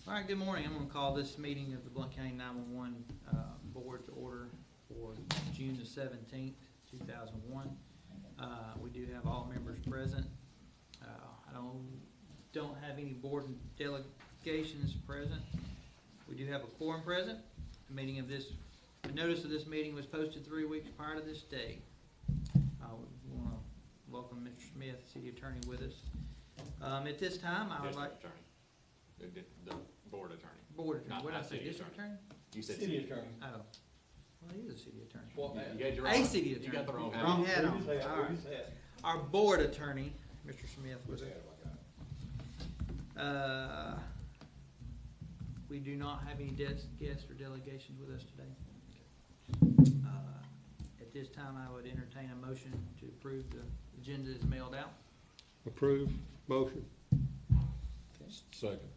All right, good morning. I'm going to call this meeting of the Blount County 911 Board to order for June the 17th, 2001. We do have all members present. I don't have any board and delegations present. We do have a quorum present. The notice of this meeting was posted 3 weeks prior to this day. We want to welcome Mr. Smith, City Attorney, with us. At this time, I would like... The board attorney. Board attorney. Not What did I say? city District attorney? You said City attorney. Oh. Well, he is a city attorney. Well, You got your A city attorney. You got the wrong hat. Wrong hat on. Who's that? All right. Who's that? Our board attorney, Mr. Smith, was Who's that? We do not have any guests or delegations with us today. At this time, I would entertain a motion to approve the agenda as mailed out. Approve, motion. Okay. Second.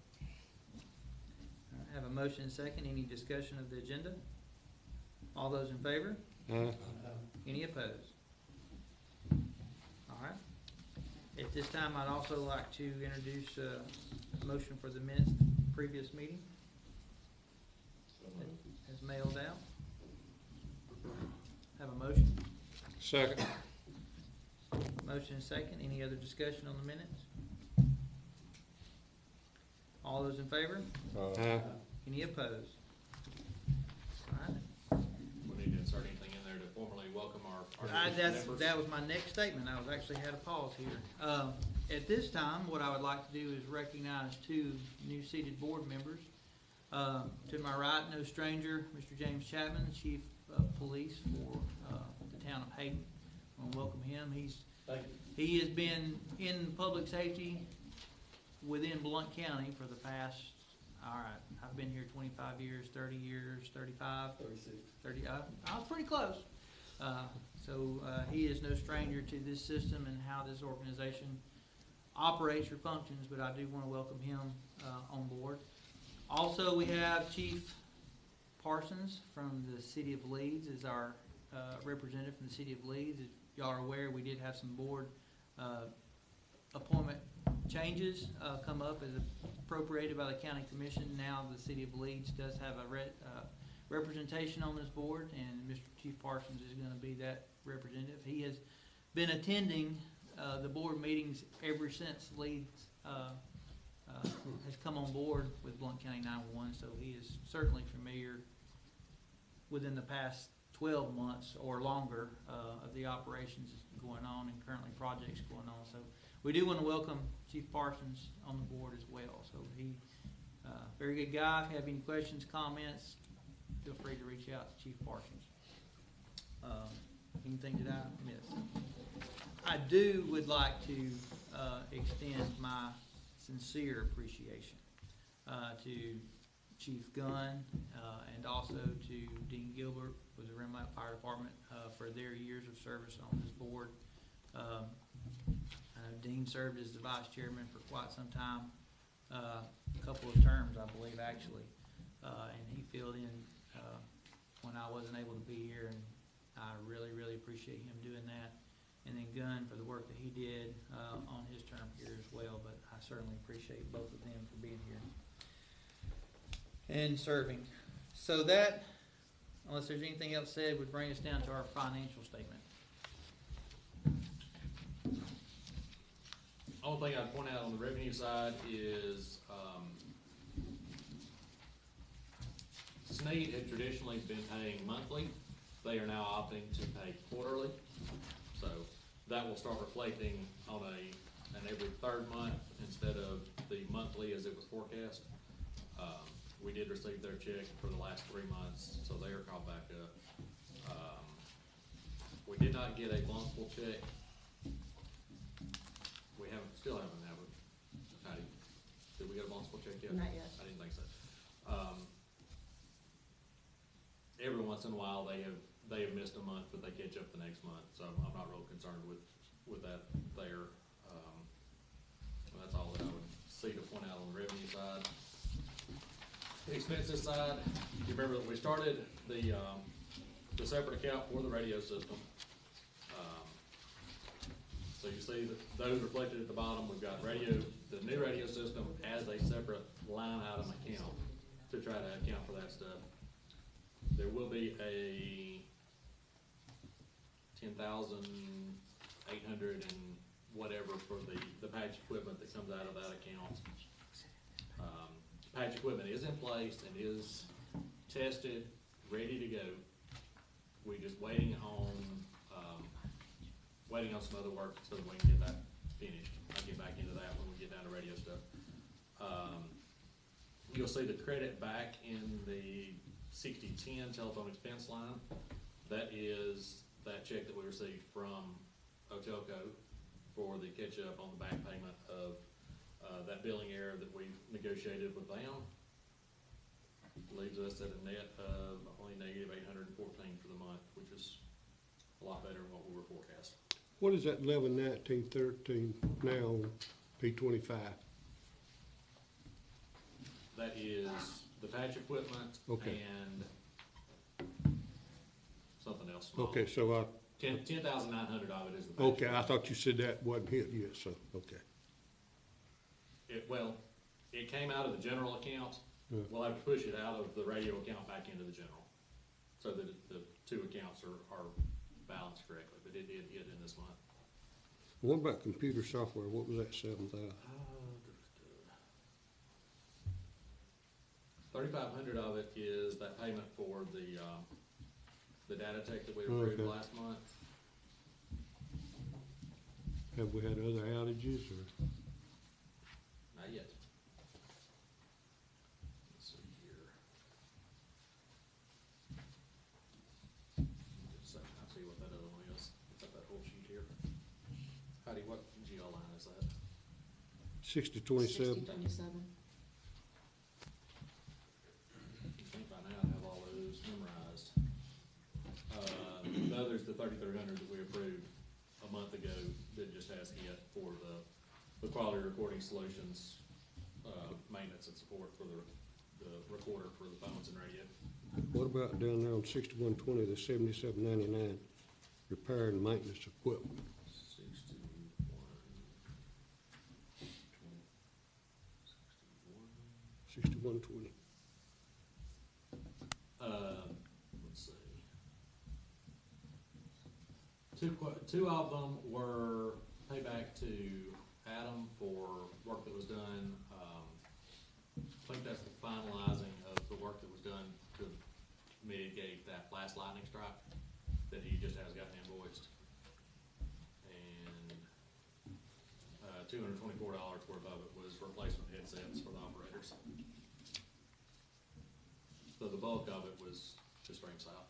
I have a motion and second. Any discussion of the agenda? All those in favor? Any opposed? All right. At this time, I'd also like to introduce a motion for the minutes of the previous meeting as mailed out. Have a motion? Second. Motion and second. Any other discussion on the minutes? All those in favor? Any opposed? All right. We need to insert anything in there to formally welcome our new members. That was my next statement. I was actually had a pause here. At this time, what I would like to do is recognize two new seated board members. To my right, no stranger, Mr. James Chapman, the Chief of Police for the town of Hayden. I want to welcome him. Thank He has been in public safety within Blount County for the past, I've been here 25 years, 30 years, 35, you. 36. 30, I was pretty close. So he is no stranger to this system and how this organization operates or functions, but I do want to welcome him on board. Also, we have Chief Parsons from the City of Leeds as our representative from the City of Leeds. As y'all are aware, we did have some board appointment changes come up as appropriated by the County Commission. Now the City of Leeds does have a representation on this board, and Mr. Chief Parsons is going to be that representative. He has been attending the board meetings ever since Leeds has come on board with Blount County 911, so he is certainly familiar within the past 12 months or longer of the operations going on and currently projects going on. So we do want to welcome Chief Parsons on the board as well. So he, very good guy. If you have any questions, comments, feel free to reach out to Chief Parsons. Anything that I missed? I would like to extend my sincere appreciation to Chief Gunn and also to Dean Gilbert with the Remlap Fire Department for their years of service on this board. I know Dean served as the vice chairman for quite some time, a couple of terms, I believe, actually, and he filled in when I wasn't able to be here, and I really, really appreciate him doing that. And then Gunn for the work that he did on his term here as well, but I certainly appreciate both of them for being here and serving. So that, unless there's anything else said, would bring us down to our financial statement. Only thing I'd point out on the revenue side is Snead had traditionally been paying monthly. They are now opting to pay quarterly. So that will start reflecting on an every third month instead of the monthly as it was forecast. We did receive their check for the last 3 months, so they are called back up. We did not get a Blunsville check. We still haven't, have we? Patty, did we get a Blunsville check yet? Not yet. I didn't think so. Every once in a while they have missed a month, but they catch up the next month, so I'm not real concerned with that there. That's all that I would see to point out on the revenue side. The expenses side, you remember that we started the separate account for the radio system. So you see that those reflected at the bottom. We've got the new radio system as a separate line item account to try to account for that stuff. There will be a 10,800 and whatever for the patch equipment that comes out of that account. Patch equipment is in place and is tested, ready to go. We're just waiting on some other work so that we can get that finished. I'll get back into that when we get down to radio stuff. You'll see the credit back in the 6010 telephone expense line. That is that check that we received from Otelco for the catch-up on the back payment of that billing error that we've negotiated with them. Leaves us at a net of only negative 814 for the month, which is a lot better than what we were forecast. What is that 11/19/13 now on P25? That is the patch equipment Okay. and something else small. Okay, so 10,900 of it is the patch. okay, I equipment. thought you said that wasn't hit yet, so, okay. It came out of the general account. Yeah. We'll have to push it out of the radio account back into the general, so that the two accounts are balanced correctly, but it did hit in this month. What about computer software? What was that, 7,000? 3,500 of it is that payment for the data tech that we approved Okay. last month. Have we had other outages or? Not yet. Let's see here. Just a second, I'll see what that other one is. It's up that whole sheet here. Heidi, what GL line is that? 6027? 6027. I think by now I have all those memorized. The other's the 3,300 that we approved a month ago that just has hit for the quality recording solutions, maintenance and support for the recorder for the phones and radio. What about down there on 6120, the 7799, repair and maintenance equipment? 6120. Let's see. Two of them were payback to Adam for work that was done. I think that's the finalizing of the work that was done to mitigate that last lightning strike that he just has gotten invoiced. And $224 worth of it was replacement headsets for the operators. So the bulk of it was just ring south.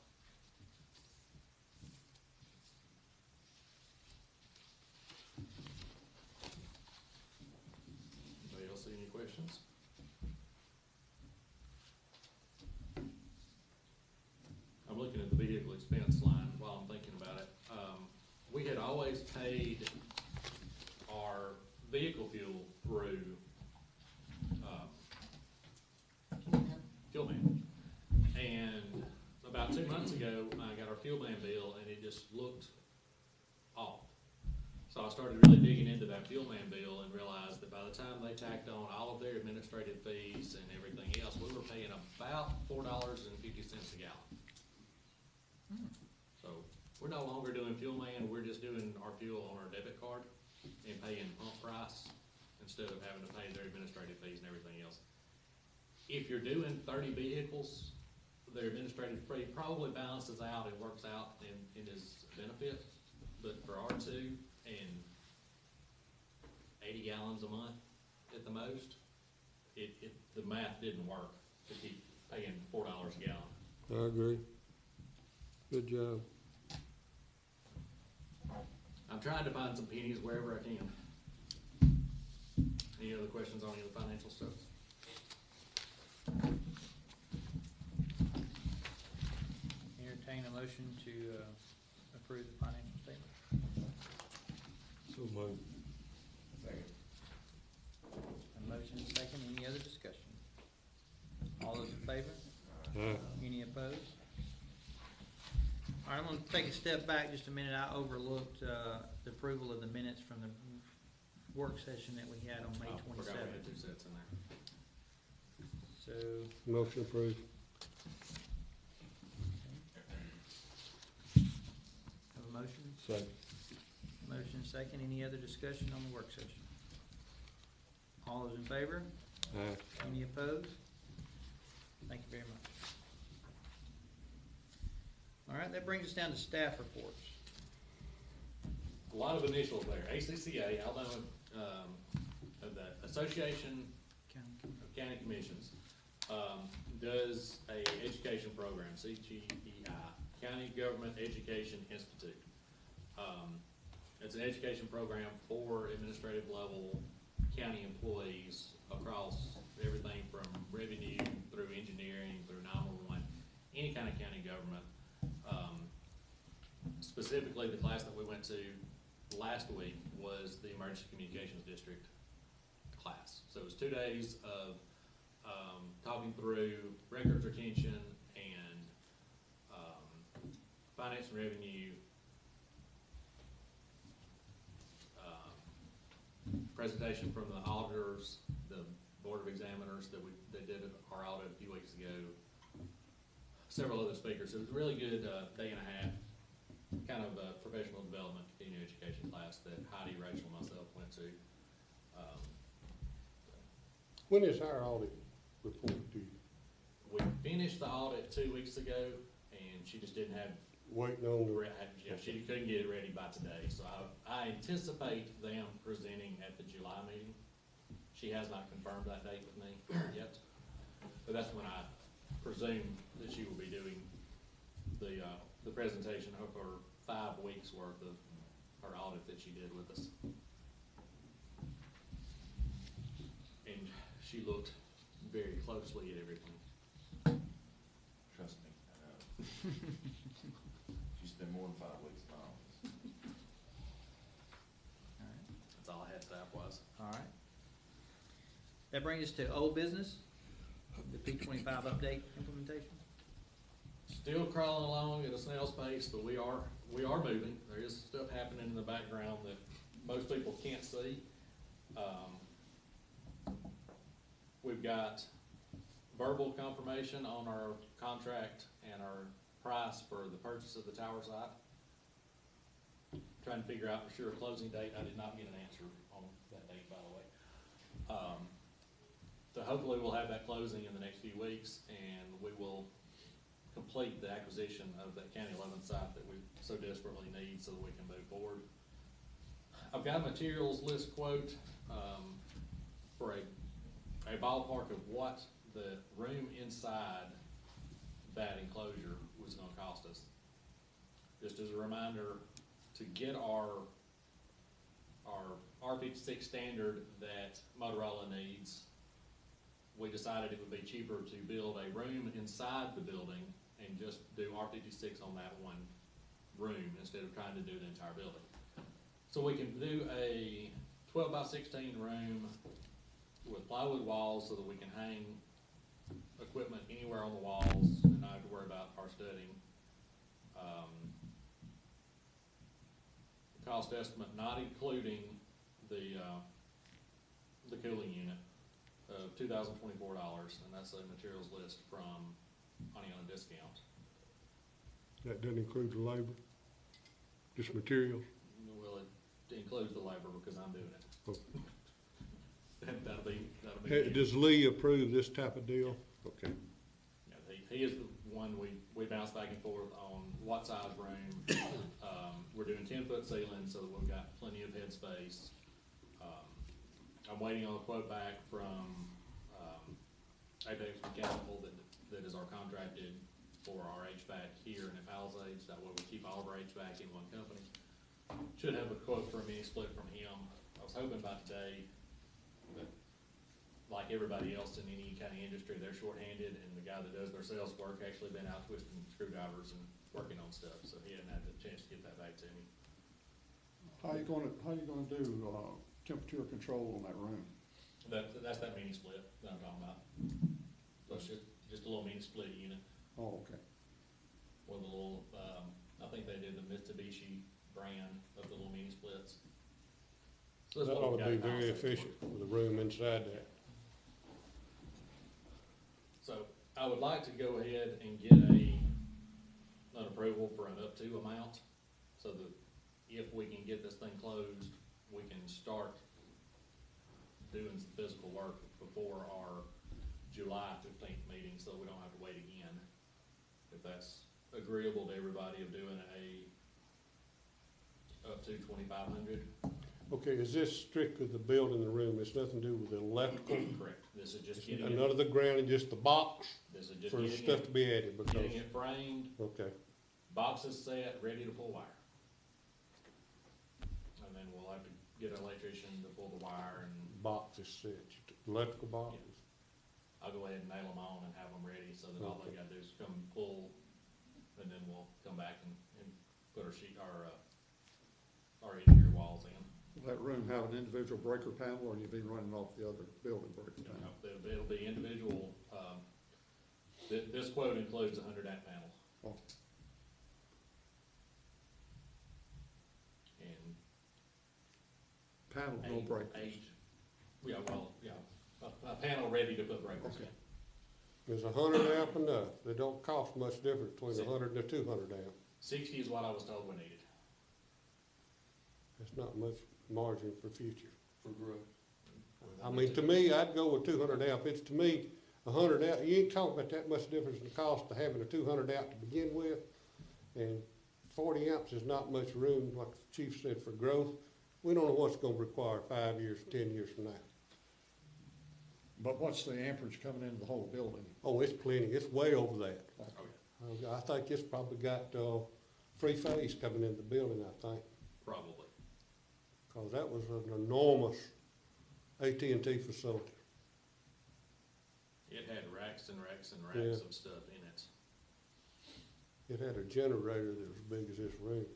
Anybody else see any questions? I'm looking at the vehicle expense line while I'm thinking about it. We had always paid our vehicle fuel through fuel man. And about 2 months ago, I got our fuel man bill and it just looked off. So I started really digging into that fuel man bill and realized that by the time they tacked on all of their administrative fees and everything else, we were paying about $4.50 a gallon. So we're no longer doing fuel man, we're just doing our fuel on our debit card and paying pump price instead of having to pay their administrative fees and everything else. If you're doing 30 vehicles, their administrative fee probably balances out and works out in his benefit. But for R2 and 80 gallons a month at the most, the math didn't work to keep paying $4 a gallon. I agree. Good job. I'm trying to find some pennies wherever I can. Any other questions on any of the financial stuff? Entertain a motion to approve the financial statement. So moved. A motion and second, any other discussion? All those in favor? Aye. Any opposed? All right, I'm gonna take a step back just a minute. I overlooked the approval of the minutes from the work session that we had on May Oh, forgot we 27th. had 2 sets in there. so, Motion approved. have a motion? Second. Motion second, any other discussion on the work session? All those in favor? Aye. Any opposed? Thank you very much. All right, that brings us down to staff reports. A lot of initials there. ACCA, Alabama, the Association of County Commissions, does a education program, CGEI, County Government Education Institute. It's an education program for administrative level county employees across everything from revenue through engineering, through 911, any kind of county government. Specifically, the class that we went to last week was the Emergency Communications District class. So it was 2 days of talking through records retention and finance and revenue, presentation from the auditors, the board of examiners that they did our audit a few weeks ago, several other speakers. It was a really good day and a half, kind of a professional development, continuing education class that Heidi, Rachel, and myself went to. When is our audit report due? We finished the audit 2 weeks ago, and she just didn't have, Waiting on the, she couldn't get it ready by today. So I anticipate them presenting at the July meeting. She has not confirmed that date with me yet, but that's when I presume that she will be doing the presentation of her 5 weeks worth of her audit that she did with us. And she looked very closely at everything. Trust me, I know. She spent more than 5 weeks in office. All right. That's all I had staff-wise. All right. That brings us to old business, the P25 update implementation. Still crawling along at a snail's pace, but we are moving. There is stuff happening in the background that most people can't see. We've got verbal confirmation on our contract and our price for the purchase of the tower site. Trying to figure out for sure a closing date. I did not get an answer on that date, by the way. So hopefully we'll have that closing in the next few weeks, and we will complete the acquisition of that County 11 site that we so desperately need so that we can move forward. I've got a materials list quote for a ballpark of what the room inside that enclosure was gonna cost us. Just as a reminder, to get our R56 standard that Motorola needs, we decided it would be cheaper to build a room inside the building and just do R56 on that one room instead of trying to do the entire building. So we can do a 12x16 room with plywood walls so that we can hang equipment anywhere on the walls and not have to worry about our studying. Cost estimate not including the cooling unit of $2,024, and that's a materials list from Honey on a Discount. that doesn't include the labor, just materials? Well, it includes the labor because I'm doing it. Oh. That'll be. Does Lee approve this type of deal? Okay. Yeah, he is the one we bounce back and forth on what size room. We're doing 10-foot ceilings so that we've got plenty of head space. I'm waiting on a quote back from Apex Mechanical that is our contracted for our HVAC here and at Palisades. That way we keep all of our HVAC in one company. Should have a quote for a mini split from him. I was hoping by today, but like everybody else in any kind of industry, they're shorthanded, and the guy that does their sales work actually been out twisting screwdrivers and working on stuff, so he hadn't had the chance to get that back to me. How you gonna do, temperature control on that room? That's that mini split that I'm talking about. So it's just a little mini split unit Oh, okay. with a little, I think they did the Mitsubishi brand of the little mini splits. So that's That what ought we've to be got very concept for. efficient with the room inside there. So I would like to go ahead and get an approval for an up to amount, so that if we can get this thing closed, we can start doing some physical work before our July 15th meeting, so we don't have to wait again. If that's agreeable to everybody of doing up to 2,500. Okay, is this strictly the building, the room? It's nothing to do with the electrical? Correct. This is just getting None of the ground, just the box this is just for getting stuff to be added because, getting it framed, okay. boxes set, ready to pull wire. And then we'll have to get an electrician to pull the wire, and Box is set, electrical boxes. I'll go ahead and nail them on and have them ready, so that all they gotta do is come pull, and then we'll come back and put our our interior walls in. Will that room have an individual breaker panel, or you be running off the other building breaker panel? It'll be individual, this quote includes a 100 amp panel. Oh. And Panel, no breakers. A panel ready to put breakers in. Okay. Is 100 amp enough? They don't cost much difference between 100 and a 200 amp. 60 is what I was told we needed. That's not much margin for future. For growth. I mean, to me, I'd go with 200 amp. It's, to me, 100 amp, you ain't talking about that much difference in the cost of having a 200 amp to begin with. And 40 amps is not much room, like the chief said, for growth. We don't know what's gonna require 5 years, 10 years from now. But what's the amperage coming into the whole building? Oh, it's plenty. It's way over that. Okay. I think it's probably got, free phase coming into the building, I think. Probably. Cause that was an enormous AT&T facility. It had racks and racks and racks of stuff in it. It had a generator that was as big as this room.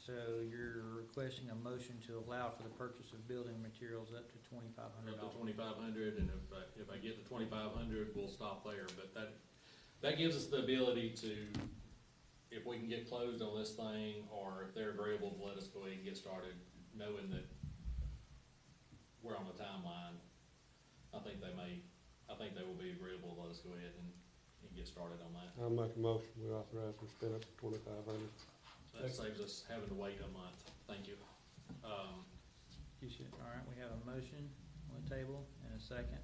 So you're requesting a motion to allow for the purchase of building materials up to $2,500. Up to 2,500, and if I get to 2,500, we'll stop there, but that gives us the ability to, if we can get closed on this thing, or if they're agreeable to let us go ahead and get started, knowing that we're on the timeline, I think they will be agreeable to let us go ahead and get started on that. I'll make a motion, we authorize them to spend up to 2,500. That saves us having to wait a month. Thank you. All right, we have a motion on the table and a second.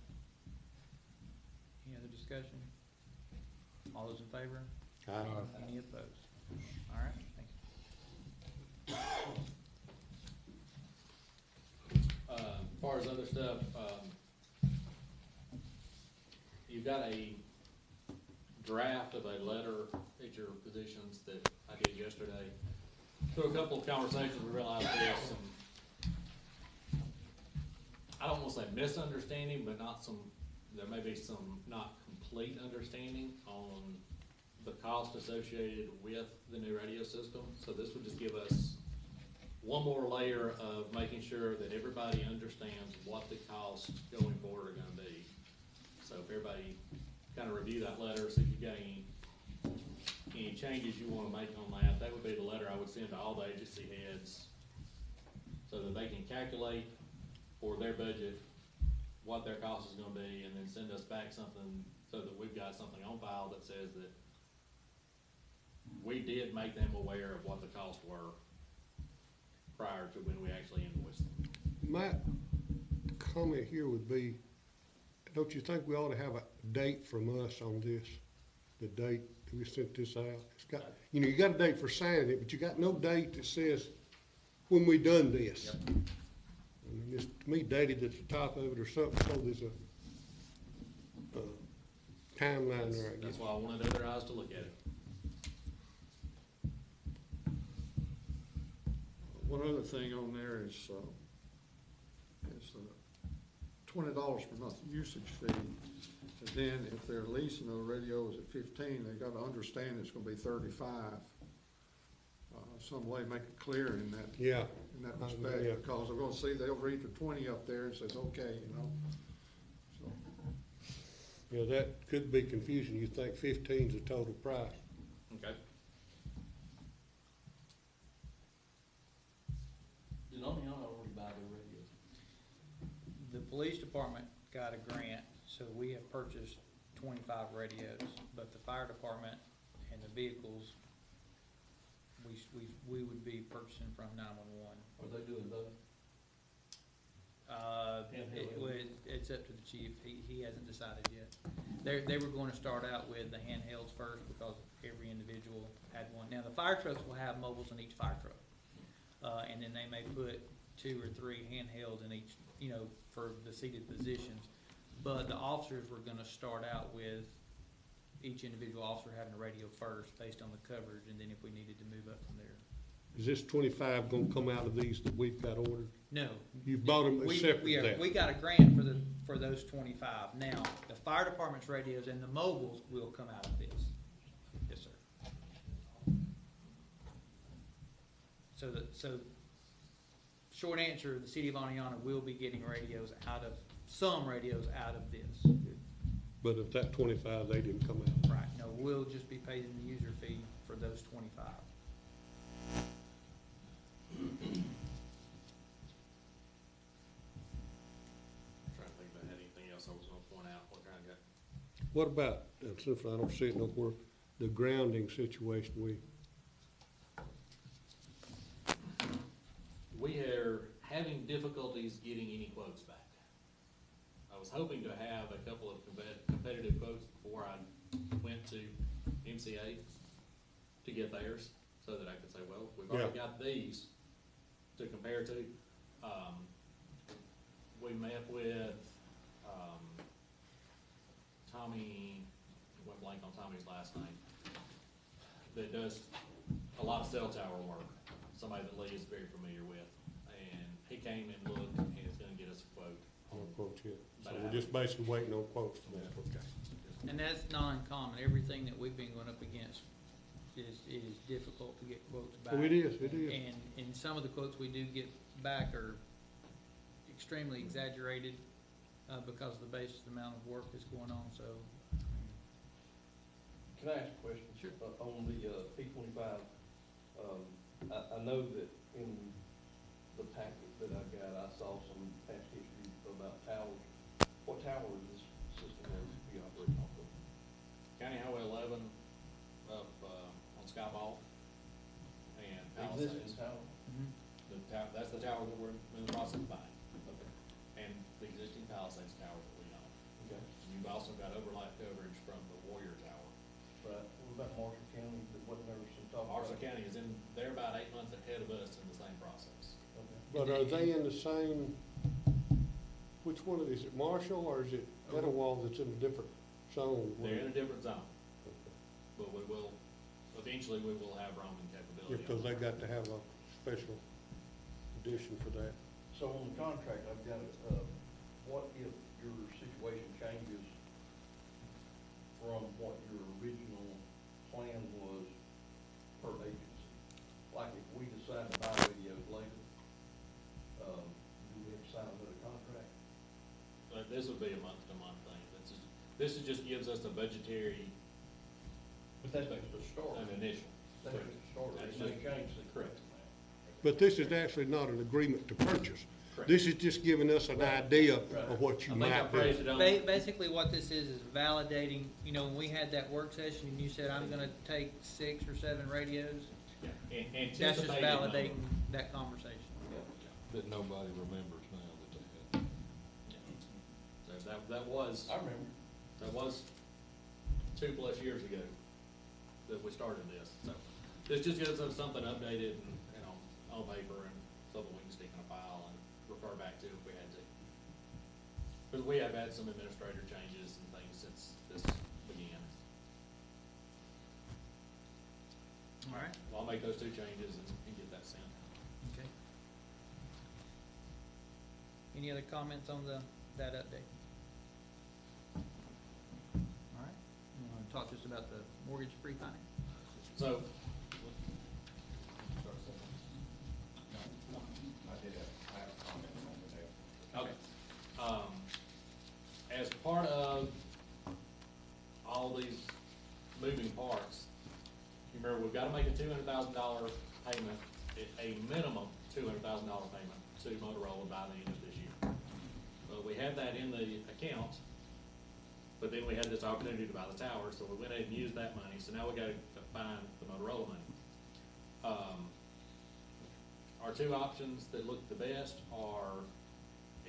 Any other discussion? All those in favor? Any opposed? All right, thank you. As far as other stuff, you've got a draft of a letter at your positions that I did yesterday. Through a couple of conversations, we realized there's some, I don't want to say misunderstanding, but there may be some not complete understanding on the cost associated with the new radio system. So this would just give us one more layer of making sure that everybody understands what the costs going forward are gonna be. So if everybody kind of review that letter, see if you've got any changes you wanna make on that, that would be the letter I would send to all the agency heads, so that they can calculate for their budget what their cost is gonna be, and then send us back something, so that we've got something on file that says that we did make them aware of what the costs were prior to when we actually invoiced them. My comment here would be, don't you think we ought to have a date from us on this? The date that we sent this out? It's got, you know, you got a date for signing it, but you got no date that says when we done this. Yep. I mean, it's, to me, dated at the top of it or something, so there's a timeline there, I That's guess. why I wanted other eyes to look at it. One other thing on there is $20 per month usage fee. And then if they're leasing the radios at 15, they gotta understand it's gonna be 35. Some way make it clear in that Yeah, respect, yeah. because they're gonna see, they'll read the 20 up there and says, okay, you know. So, yeah, that could be confusing. You think 15's the total price. Okay. Did Oneonta already buy the radios? The police department got a grant, so we have purchased purchase 25 radios, but the fire department and the vehicles, we would be purchasing from 911. Are they doing both? It's up to the chief, he hasn't decided yet. They were gonna start out with the handhelds first, because every individual had one. Now, the fire trucks will have mobiles in each fire truck, and then they may put 2 or 3 handhelds in each, for the seated positions. But the officers were gonna start out with each individual officer having a radio first, based on the coverage, and then if we needed to move up from there. Is this 25 gonna come out of these that we've got ordered? No. You bought them We separate that? we got a grant for those 25. Now, the fire department's radios and the mobiles will come out of this. Yes, sir. So short answer, the city of Aniana will be getting some radios out of this. But of that 25, they didn't come out. Right, no, we'll just be paying the user fee for those 25. Trying to think if I had anything else I was gonna point out, what kind of got. What about, since I don't see it nowhere, the grounding situation, We are having difficulties getting any quotes back. I was hoping to have a couple of competitive quotes before I went to MCA to get theirs, so that I could say, well, we've already got these to compare to. We met with, Tommy, went blank on Tommy's last name, that does a lot of cell tower work, somebody that Lee is very familiar with. And he came and looked, and is gonna get us a quote. no quotes yet. So we're just basically waiting on quotes for that, okay. And that's not uncommon. Everything that we've been going up against is difficult to get quotes back. Oh, it is. And some of the quotes we do get back are extremely exaggerated, because of the basis amount of work that's going on, so. Can I ask a question? Sure. On the, P-25, I know that in the packet that I got, I saw some past history about towers. What tower is this system going to be operating off of? County Highway 11 up, on Skyball and Existing Palisades. tower? That's the tower that we're in the process of buying. And the existing Palisades tower that we own. Okay. You've also got overlap coverage from the Warrior Tower. Right. What about Marshall County? Wasn't there some talk about? Marshall County is they're about 8 months ahead of us in the same process. Okay. But are they in the same, which one is it, Marshall, or is it Etowah that's in a different zone? They're in a different zone, but eventually we will have roaming capability. Because they got to have a special edition for that. So on the contract, I've got, what if your situation changes from what your original plan was per agency? Like if we decide to buy radios later, do we have to sign another contract? This would be a month-to-month thing. This just gives us a budgetary, But that's just a start. an initial. That's just a start. It may change things. Correct. But this is actually not an agreement to purchase. Correct. This is just giving us an idea of what you I think I might phrased do. it on. Basically, what this is validating, when we had that work session and you said, I'm gonna take 6 or 7 radios, Yeah, that's just anticipated number. validating that conversation. That nobody remembers now that they had. So that was, I remember. 2+ years ago that we started this. So this just gives us something updated and, on paper and something we can stick in a file and refer back to if we had to. Because we have had some administrator changes and things since this began. All right. Well, I'll make those 2 changes and get that sent. Okay. Any other comments on that update? All right. You want to talk to us about the mortgage-free finance? So, I have a comment on that. okay. As part of all these moving parts, you remember, we've got to make a $200,000 payment, a minimum $200,000 payment to Motorola by the end of this year. But we have that in the account But then we had this opportunity to buy the tower, so we went ahead and used that money, so now we gotta find the Motorola money. Our two options that look the best are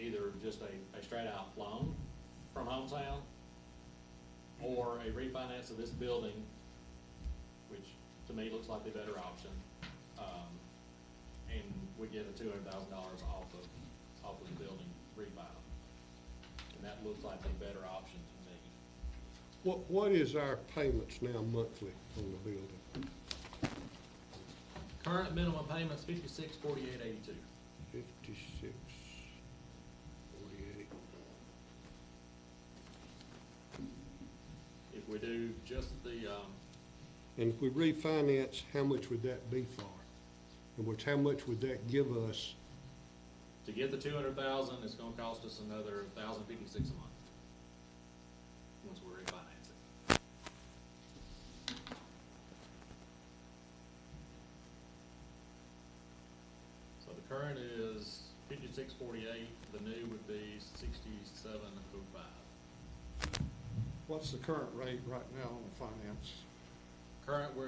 either just a straight out loan from Hometown, or a refinance of this building, which to me looks like the better option. And we get a $200,000 off of the building refi. And that looks like the better option to me. What is our payments now monthly on the building? Current minimum payment's $56.48.82. 56, 48. If we do just the, And if we refinance, how much would that be for? In which, how much would that give us? to get the 200,000, it's gonna cost us another $1,056 a month. Once we refinance it. So the current is 56.48, the new would be 67.05. What's the current rate right now on the finance? Current, we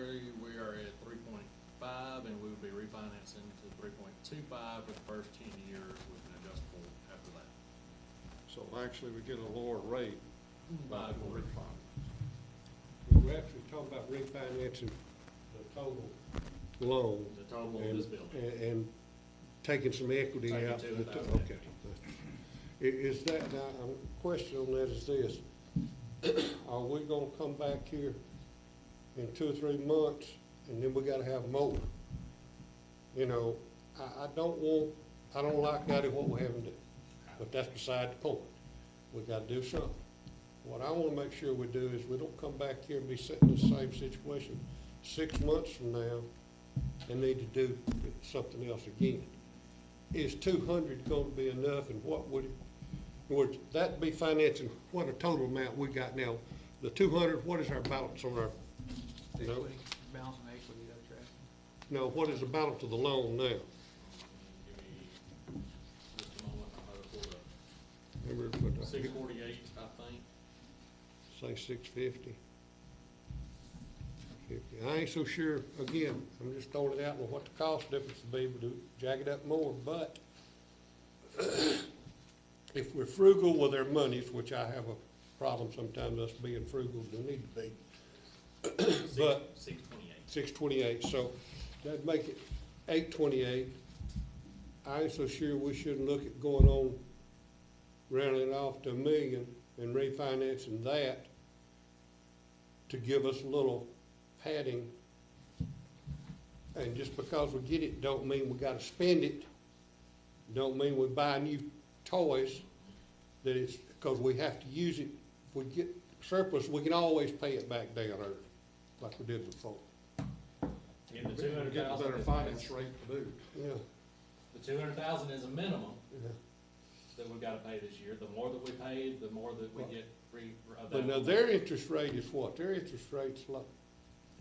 are at 3.5, and we would be refinancing to 3.25 for the first 10 years with an adjustable after that. So actually, we get a lower rate by the By refinance. We're actually talking about refinancing the total loan. The total of and- this building. And taking some equity Taking out. 200,000 Okay. equity. Is that, now, a question on that is this, are we gonna come back here in 2 or 3 months, and then we gotta have more? You know, I don't like that is what we're having to do, but that's beside the point. We gotta do something. What I wanna make sure we do is we don't come back here and be sitting in the same situation 6 months from now and need to do something else again. Is 200 gonna be enough, and what would, would that be financing, what a total amount we got now? The 200, what is our balance on our, no, Equity, balance and equity, that's right. no, what is the balance of the loan now? Give me just a moment, I'm gonna pull up. Remember, but, 648, I think. say 650. 50. I ain't so sure, again, I'm just throwing it out on what the cost difference would be, to jack it up more, but if we're frugal with our monies, which I have a problem sometimes us being frugal, we need to be, but 628. 628, so that'd make it 828. I ain't so sure we shouldn't look at going on, rounding it off to $1 million and refinancing that to give us a little padding. And just because we get it, don't mean we gotta spend it. Don't mean we buy new toys, that it's, because we have to use it. If we get surplus, we can always pay it back down early, like we did before. And the We get a 200,000 better finance rate to boot. Yeah, The 200,000 is a minimum yeah. that we've gotta pay this year. The more that we pay, the more that we get free of But that. now their interest rate is what? Their interest rate's like,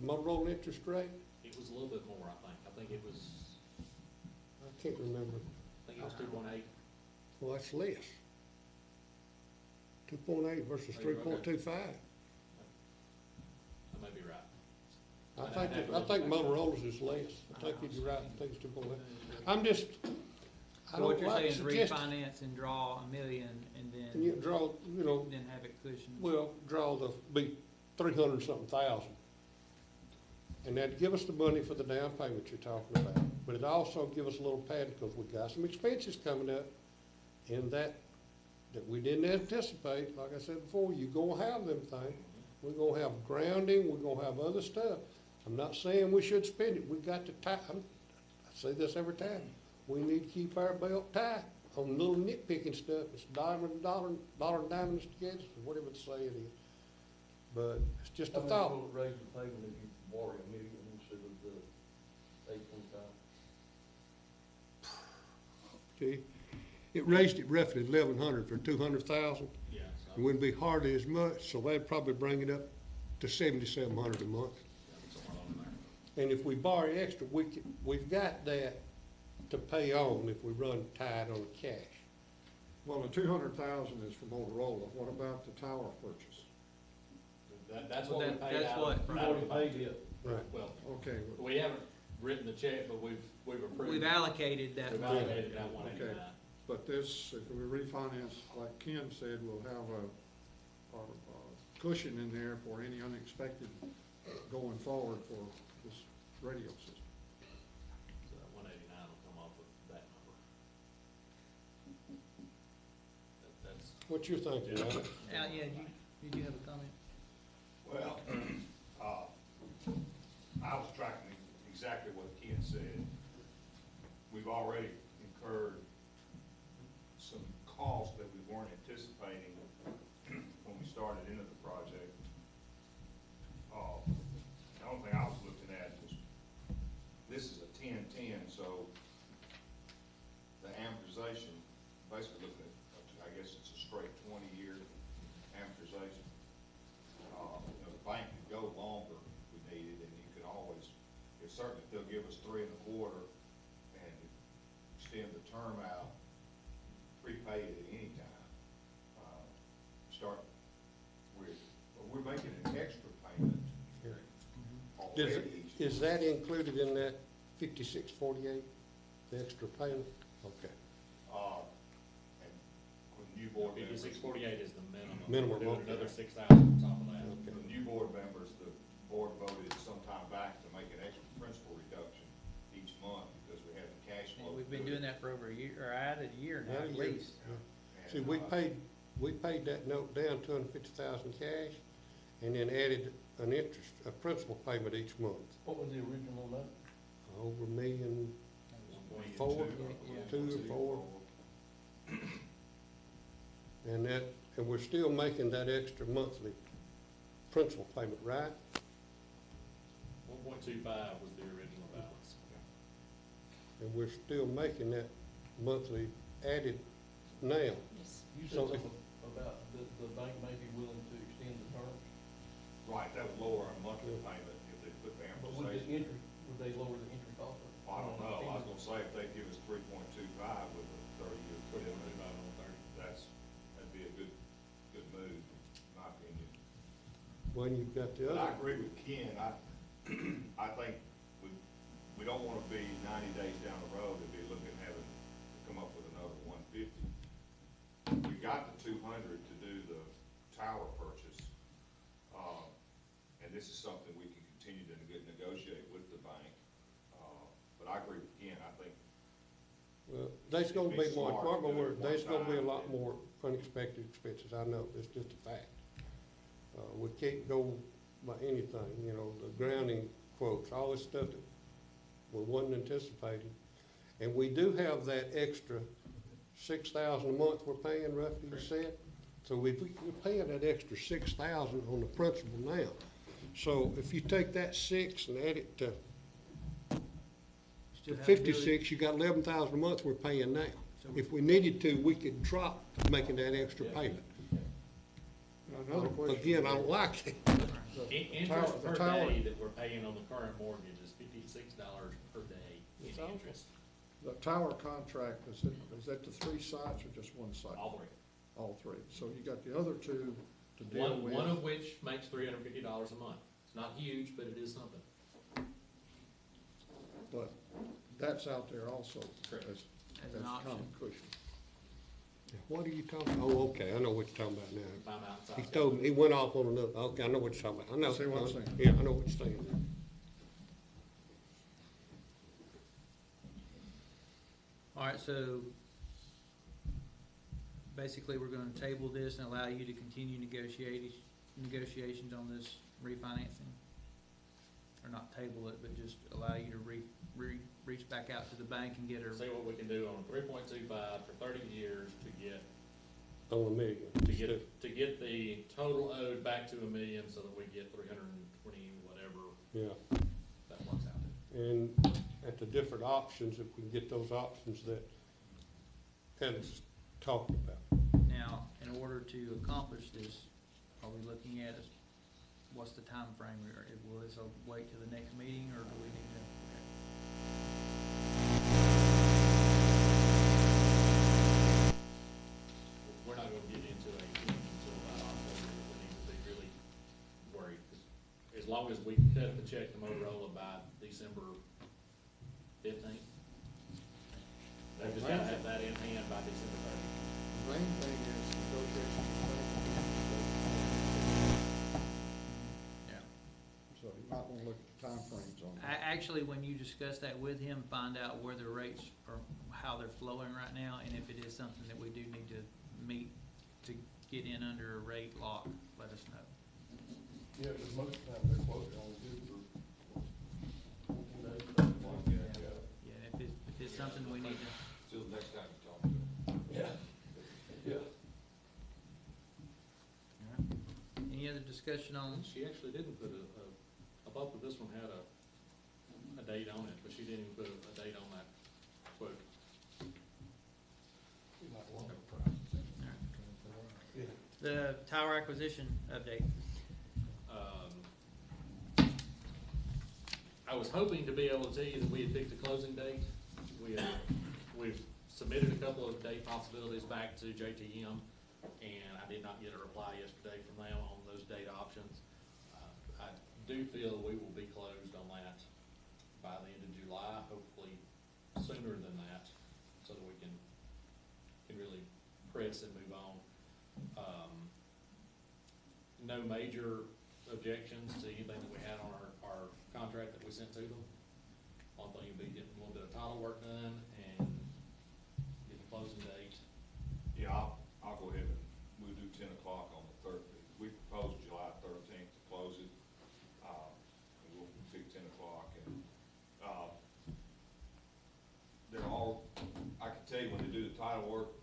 the Motorola interest rate? It was a little bit more, I think. I think it was, I can't remember. 2.8. Well, that's less. 2.8 versus Oh, you're okay. 3.25. I may be right. I I'd think, have to I look think back. Motorola's is less. I think you're right, I think it's 2.8. I'm just, I So what don't you're like saying is suggesting, refinance and draw $1 million and and you then, draw, you know, then have it cushioned. well, draw the, be 300-something thousand. And that'd give us the money for the down payment you're talking about. But it'd also give us a little pad, because we got some expenses coming up in that we didn't anticipate. Like I said before, you're gonna have them things. We're gonna have grounding, we're gonna have other stuff. I'm not saying we should spend it, we got to I say this every time, we need to keep our belt tight on little nitpicking stuff. It's dollar and diamonds together, or whatever the saying is. But it's just a How much thought. will it raise the payment if you borrow $1 million instead of the 825? See, it raised it roughly 1,100 for 200,000. Yeah. So It wouldn't be hardly as much, so that'd probably bring it up to 7,700 a month. somewhere along there. And if we borrow extra, we've got that to pay on if we run tight on cash. Well, the 200,000 is for Motorola. What about the tower purchase? That's Well, what we that- paid that's out. what- of- You've out of already the paid budget. it. Right. Well, Okay, we haven't written the check, but we've approved. We've allocated that We've money. allocated that one eighty-nine. but this, if we refinance, like Ken said, we'll have a cushion in there for any unexpected going forward for this radio system. So that one eighty-nine will come off of that number. That's, What you thinking, Al? Al, yeah, did you have a comment? Well, I was tracking exactly what Ken said. We've already incurred some costs that we weren't anticipating when we started into the project. The only thing I was looking at was, this is a 10-10, so the amortization, basically looking at, I guess it's a straight 20-year amortization. The bank could go longer if we needed, and you could always, if certainly if they'll give us 3 1/4 and extend the term out, prepay it at any time. Start with, but we're making an extra payment Does already. it, is that included in that 5648, the extra payment? Okay. And with new board members. 5648 is the minimum. Minimum, We're doing okay. another 6,000 on top of that. Okay. The new board members, the board voted some time back to make an extra principal reduction each month because we had the cash And flow. we've been doing that for over a year, or added a year now Yeah, at yeah. least. And, See, we paid that note down 250,000 cash, and then added an interest, a principal payment each month, What was the original amount? over $1.4 million, 1.2, Yeah. 2 or 4. And that, and we're still making that extra monthly principal payment, right? 1.25 was the original balance. And we're still making that monthly added now. You So said if- something about the bank may be willing to extend the terms, Right, that would lower our monthly payment if they put the but would the amortization. interest, would they lower the interest also? I don't know, I was gonna say if they give us 3.25 with a 30-year Put it commitment, on 30. that'd be a good move, in my opinion. When you've got the But I other, agree with Ken, I think we don't wanna be 90 days down the road and be looking, having to come up with another 150. We got the 200 to do the tower purchase, and this is something we can continue to negotiate with the bank. But I agree with Ken, I think well, there's gonna It'd be be more, smart mark my to do it word, there's one gonna be a time, lot and- more unexpected expenses, I know, it's just a fact. We can't go by anything, you know, the grounding quotes, all this stuff that we wasn't anticipating. And we do have that extra 6,000 a month we're paying roughly, you said? So we're paying that extra 6,000 on the principal now. So if you take that 6 and add it to Still have 56, you got 11,000 a month we're paying now. If we needed to, we could drop making that extra payment. Now, another question. Again, I don't like it. The Interest tower- per the tower- day that we're paying on the current mortgage is $56 per day in That's awful. interest, The tower contract, is that the 3 sites or just one site? all three. All 3. So you got the other 2 to deal with. One of which makes $350 a month. It's not huge, but it is something. But that's out there also. Correct. As As an common option. cushion. What are you talking, oh, okay, I know what you're talking about now. If I'm outside. He told me, he went off on another, okay, I know what you're talking about, I know. See what I'm saying? Yeah, I know what you're saying. All right, so basically, we're gonna table this and allow you to continue negotiations on this refinancing? Or not table it, but just allow you to reach back out to the bank and get a, See what we can do on 3.25 for 30 years to get, On $1 million. to get the total owed back to $1 million so that we get 320, whatever Yeah, that works out to. and at the different options, if we can get those options that Heather's talked about. now, in order to accomplish this, are we looking at, what's the time frame? Will this wait till the next meeting, or do we need to? We're not gonna get into a meeting until about October, if we need to be really worried. long as we cut the check to Motorola by December 15th. They just gotta have that in hand by December 30th. The main thing is negotiations. Yeah. So you might wanna look at the timeframes on that. Actually, when you discuss that with him, find out where the rates are, how they're flowing right now, and if it is something that we do need to meet to get in under a rate lock, let us know. Yeah, because most of the time they're quoted only good for 14 days, something like that, yeah. Yeah, if it's something we need to, Till the next time you talk to them. Yeah. Yeah. any other discussion on, She actually didn't put I thought that this one had a date on it, but she didn't even put a date on that quote. You might want to. Yeah. the tower acquisition update? I was hoping to be able to tell you that we had picked a closing date. We've submitted a couple of date possibilities back to JTM, and I did not get a reply yesterday from them on those date options. I do feel we will be closed on that by the end of July, hopefully sooner than that, so that we can really press and move on. No major objections to anything that we had on our contract that we sent to them. One thing would be getting a little bit of title work done and get the closing date. Yeah, I'll go ahead and we'll do 10 o'clock on the 3rd. We proposed July 13th to close it. And we'll pick 10 o'clock and, they're all, I can tell you when they do the title work,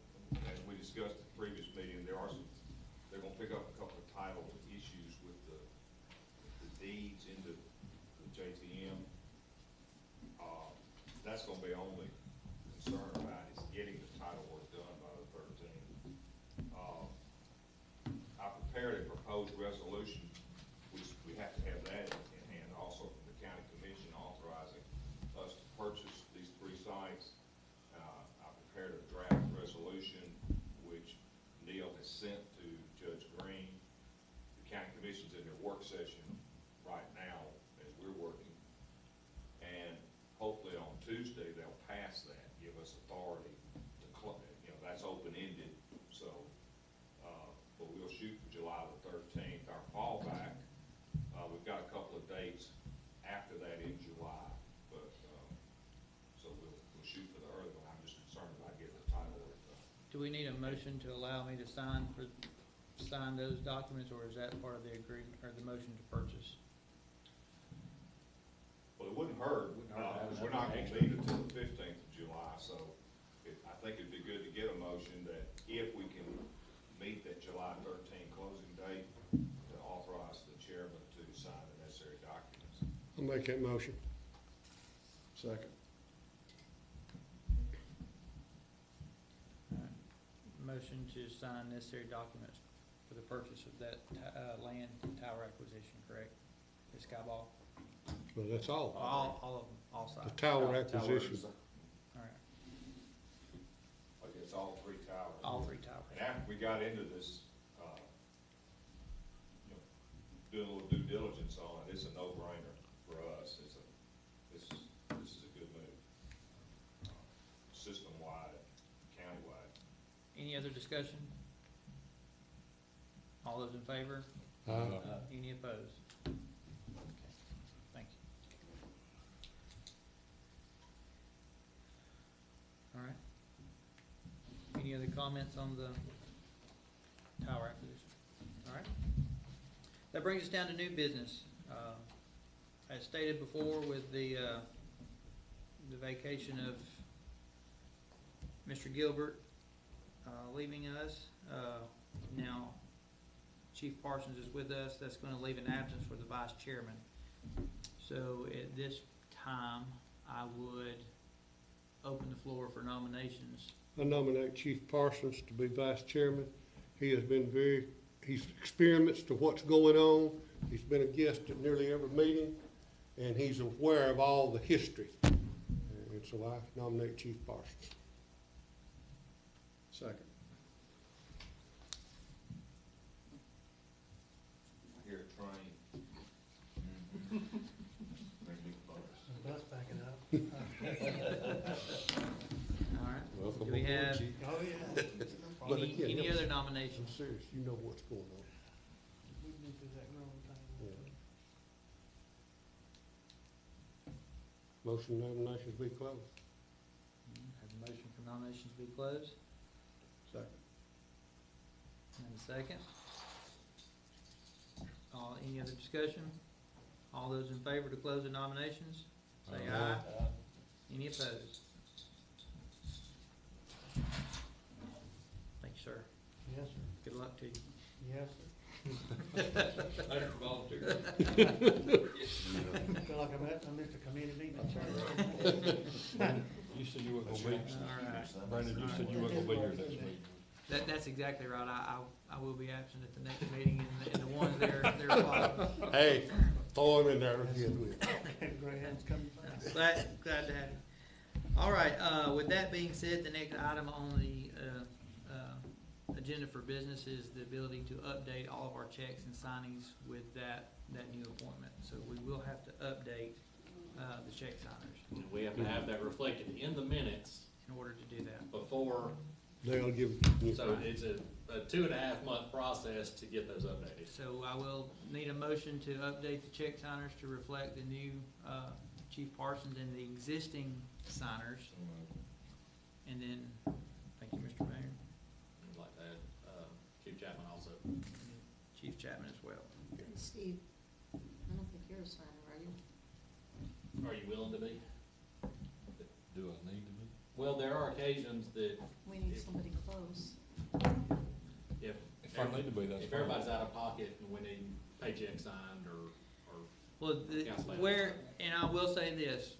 as we discussed at the previous meeting, they're gonna pick up a couple of title issues with the deeds into the JTM. That's gonna be only concern about is getting the title work done by the 13th. I prepared a proposed resolution, which we have to have that in hand also from the county commission authorizing us to purchase these 3 sites. I prepared a draft resolution, which Neil has sent to Judge Green. The county commission's in their work session right now as we're working. And hopefully on Tuesday, they'll pass that, give us authority to, that's open-ended, so, but we'll shoot for July the 13th. Our fallback, we've got a couple of dates after that in July, but, so we'll shoot for the early one. I'm just concerned about getting the title work done. Do we need a motion to allow me to sign those documents, or is that part of the agreement, or the motion to purchase? Well, it wouldn't hurt, because we're not gonna meet until the 15th of July, so I think it'd be good to get a motion that if we can meet that July 13th closing date, to authorize the chairman to sign the necessary documents. I'll make that motion. Second. Motion to sign necessary documents for the purchase of that, land and tower acquisition, correct? Ms. Skyball? Well, that's all. All of them, all The sides? tower acquisition. All right, I guess all 3 towers. all 3 towers. And after we got into this, doing a little due diligence on it, it's a no-brainer for us. This is a good move. System-wide, county-wide. Any other discussion? All those in favor? Any opposed? Okay, thank you. All right. Any other comments on the tower acquisition? All right. That brings us down to new business. As stated before, with the vacation of Mr. Gilbert leaving us, now Chief Parsons is with us. That's going to leave an absence for the vice chairman. So at this time, I would open the floor for nominations. I nominate Chief Parsons to be vice chairman. He has been he's experienced to what's going on. He's been a guest at nearly every meeting, and he's aware of all the history. And so I nominate Chief Parsons. Second. I hear a train. nominations. I'm serious, you know what's going on. We've been through that wrong Yeah. Motion nominations be closed. Have a motion for nominations be closed, Second. and a second. Any other discussion? All those in favor to close the nominations, say aye. Any opposed? Thank you, sir. Yes, sir. Good luck to you. Yes, sir. Thanks for volunteering. Feel like I missed a committee meeting. You said you weren't gonna be, All right. Brandon, you said you weren't gonna be here next week. That's exactly right. I will be absent at the next meeting, and the ones there following. Hey, throw him in there again with. Greyhound's coming. Glad to have you. All right, with that being said, the next item on the, agenda for business is the ability to update all of our checks and signings with that new appointment. So we will have to update, the check signers And we have to have that reflected in the minutes in order to do that. before, They'll give. so it's a 2.5 month process to get those updated. So I will need a motion to update the check signers to reflect the new, Chief Parsons and the existing signers. And then, thank you, Mr. Mayor, I'd like to add, Chief Chapman also. and Chief Chapman as well. Steve, I don't think you're a signer, are you? Are you willing to be? Do I need to be? Well, there are occasions that We need somebody close. if, If I need to be, that's if fine. everybody's out of pocket and we need paycheck signed or Well, where, and I will say this,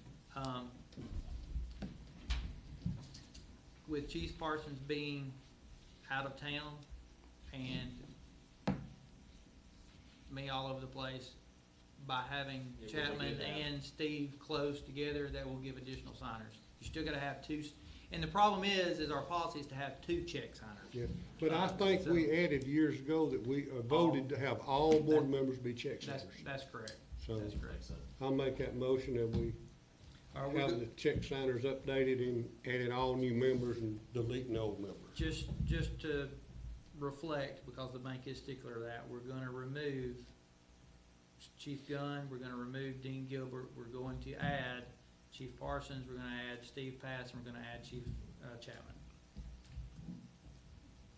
with Chief Parsons being out of town and me all over the place, by having It would be Chapman good to have. and Steve close together, that will give additional signers. You still gotta have two, and the problem is our policy is to have two check signers. Yeah, but I think we added years ago that we voted to have all board members be check That's, signers. that's correct, So that's correct. so. I'll make that motion that we Are we have good? the check signers updated and adding all new members and deleting old members. Just to reflect, because the bank is stickler of that, we're gonna remove Chief Gunn, we're gonna remove Dean Gilbert, we're going to add Chief Parsons, we're gonna add Steve Pass, and we're gonna add Chief Chapman.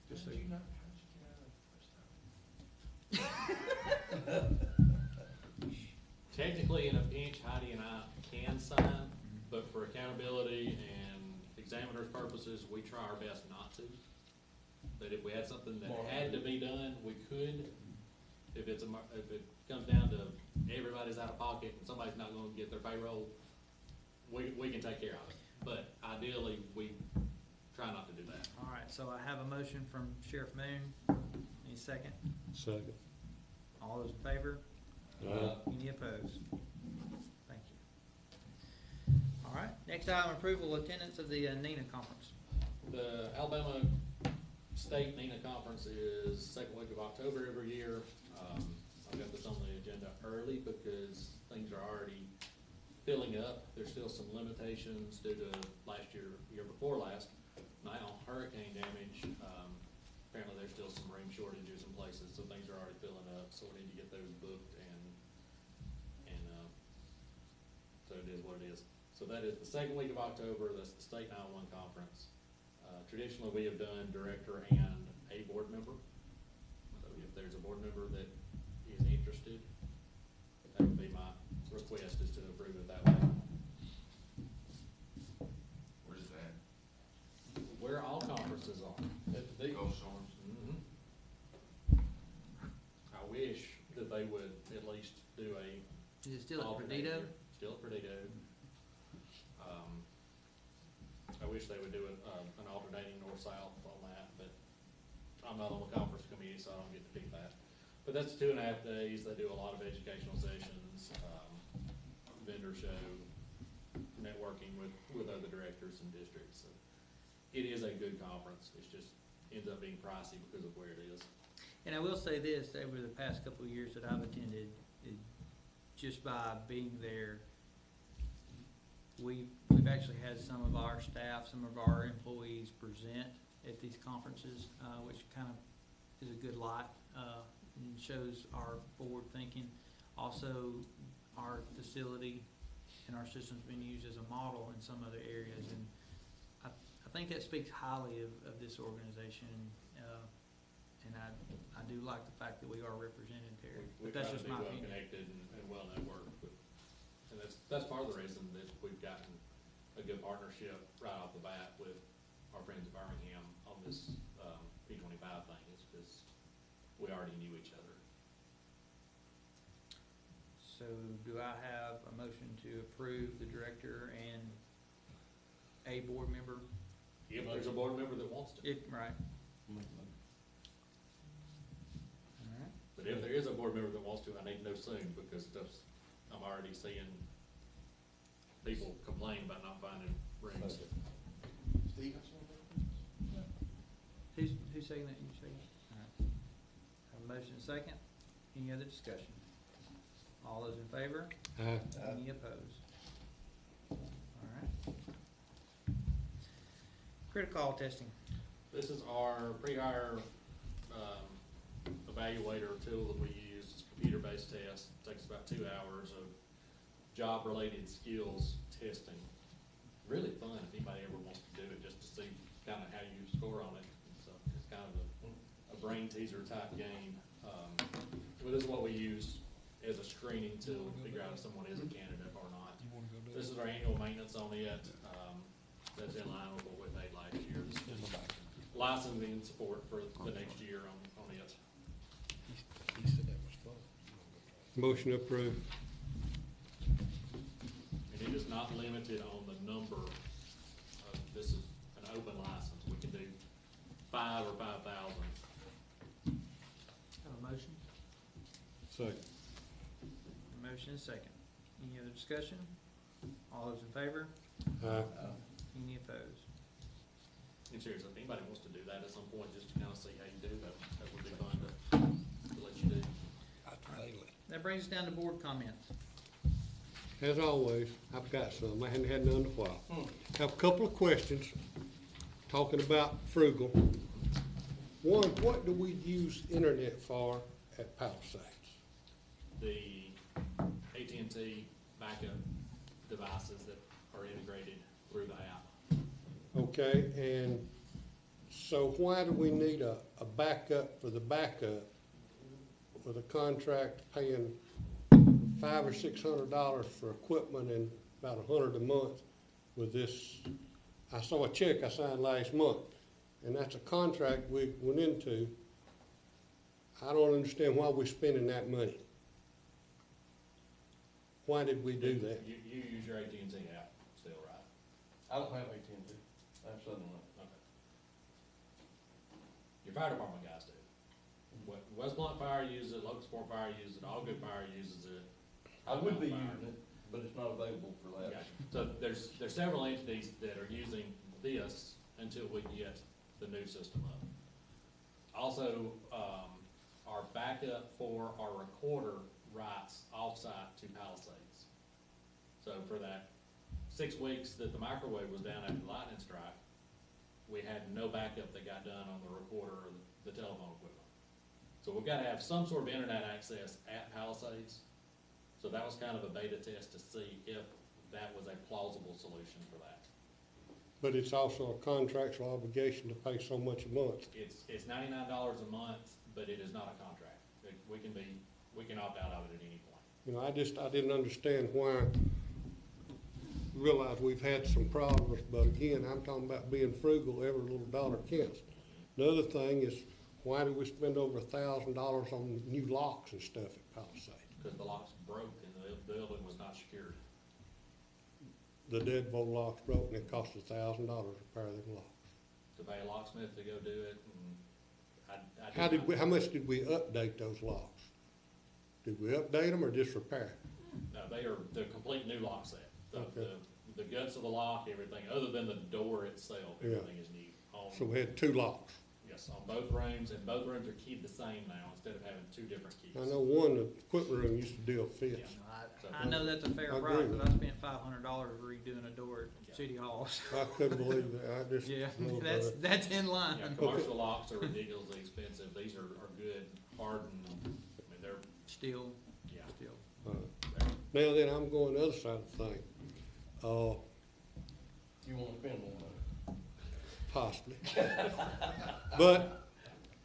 Just so you know. Technically, in a pinch, Heidi and I can sign, but for accountability and examiner's purposes, we try our best not to. That if we had something that had to be done, we could. If it comes down to everybody's out of pocket and somebody's not gonna get their payroll, we can take care of it. But ideally, we try not to do that. All right, so I have a motion from Sheriff Moon. Any second? Second. All those in favor? Uh, Any opposed? Thank you. All right, next item, approval of attendance of the NENA conference. The Alabama State NENA Conference is second week of October every year. I've got this on the agenda early because things are already filling up. There's still some limitations due to last year, year before last. Now, hurricane damage, apparently there's still some room shortages in places, so things are already filling up, so we need to get those booked and so it is what it is. So that is the second week of October, that's the State 911 Conference. Traditionally, we have done director and a board member. So if there's a board member that is interested, that would be my request, is to approve it that way. Where's it at? Where all conferences are. At the deep. Gulf Shores? I wish that they would at least do a. Is it still at alternate Perdido? year. Still at Perdido. I wish they would do an alternating north-south on that, but I'm not on the conference committee, so I don't get to pick that. But that's 2.5 days. They do a lot of educational sessions, vendor show, networking with other directors and districts. So it is a good conference. It just ends up being pricey because of where it is. And I will say this, over the past couple of years that I've attended, just by being there, we've actually had some of our staff, some of our employees present at these conferences, which kind of is a good lot, and shows our forward thinking. Also, our facility and our system's been used as a model in some other areas, and I think that speaks highly of this organization, and I do like the fact that we are represented there, We but that's try to just be my well opinion. connected and well networked, and that's part of the reason that we've gotten a good partnership right off the bat with our friends at Birmingham on this, P25 thing, is because we already knew each other. So do I have a motion to approve the director and a board member? If there's a board member that wants to, If, right. Alright, but if there is a board member that wants to, I need to know soon, because I'm already seeing people complain about not finding rooms. Steve? who's saying that, you second? Alright. Have a motion second, any other discussion? All those in favor? Any opposed? Alright. Critical testing. This is our pre-hire, evaluator tool that we use. It's a computer-based test. It takes about 2 hours of job-related skills testing. Really fun if anybody ever wants to do it, just to see kind of how you score on it. So it's kind of a brain teaser type game. But this is what we use as a screening tool to figure out if someone is a candidate or not. This is our annual maintenance on it. That's in line with what we made last year. This is licensing support for the next year on it. He said that was fun. Motion approved. And it is not limited on the number of, this is an open license. We can do 5 or 5,000. Have a motion? Second. A motion and second. Any other discussion? All those in favor? Any opposed? And seriously, if anybody wants to do that at some point, just to kind of see how you do that, that would be fun to let you do. I'd fail it. That brings us down to board comments. As always, I've got some. I hadn't had none in a while. Have a couple of questions, talking about frugal. One, what do we use internet for at Palisades? The AT&T backup devices that are integrated through the app. Okay, and so why do we need a backup for the backup with a contract paying $500 or $600 for equipment and about $100 a month with this? I saw a check I signed last month, and that's a contract we went into. I don't understand why we're spending that money. Why did we do that? You use your AT&T app still, right? I don't have AT&T, I have Southern Line. Okay. Your fire department guys do. West Blunt Fire uses it, Locust Fork Fire uses it, All Good Fire uses it. I would be Fire. using it, but it's not available for that. Okay. So there's several entities that are using this until we get the new system up. Also, our backup for our recorder rights offsite to Palisades. So for that 6 weeks that the microwave was down after the lightning strike, we had no backup that got done on the recorder or the telephone equipment. So we've got to have some sort of internet access at Palisades. So that was kind of a beta test to see if that was a plausible solution for that. But it's also a contractual obligation to pay so much a month. It's $99 a month, but it is not a contract. We can opt out of it at any point. You know, I didn't understand why, realize we've had some problems, but again, I'm talking about being frugal, every little dollar counts. The other thing is, why do we spend over $1,000 on new locks and stuff at Palisades? Because the locks broke and the building was not secured. The deadbolt locks broke and it cost $1,000 to repair them locks. To pay a locksmith to go do it, and How much did we update those locks? Did we update them or just repair? No, they're complete new lock set. Okay. The guts of the lock, everything, other than the door itself, Yeah. everything is new. So we had 2 locks. Yes, on both rooms, and both rooms are keyed the same now, instead of having 2 different keys. I know one, the equipment room used to deal Yeah. fits. So, I know that's a fair I price, agree with but I spent $500 redoing a door at City Hall. so- I couldn't believe that, I just. Yeah, know about that's, it. that's in line. yeah, commercial locks are ridiculously expensive. These are good, hardened, I mean, they're, Still, yeah. still. Now then, I'm going the other side of the thing, You wanna spend more money? possibly. But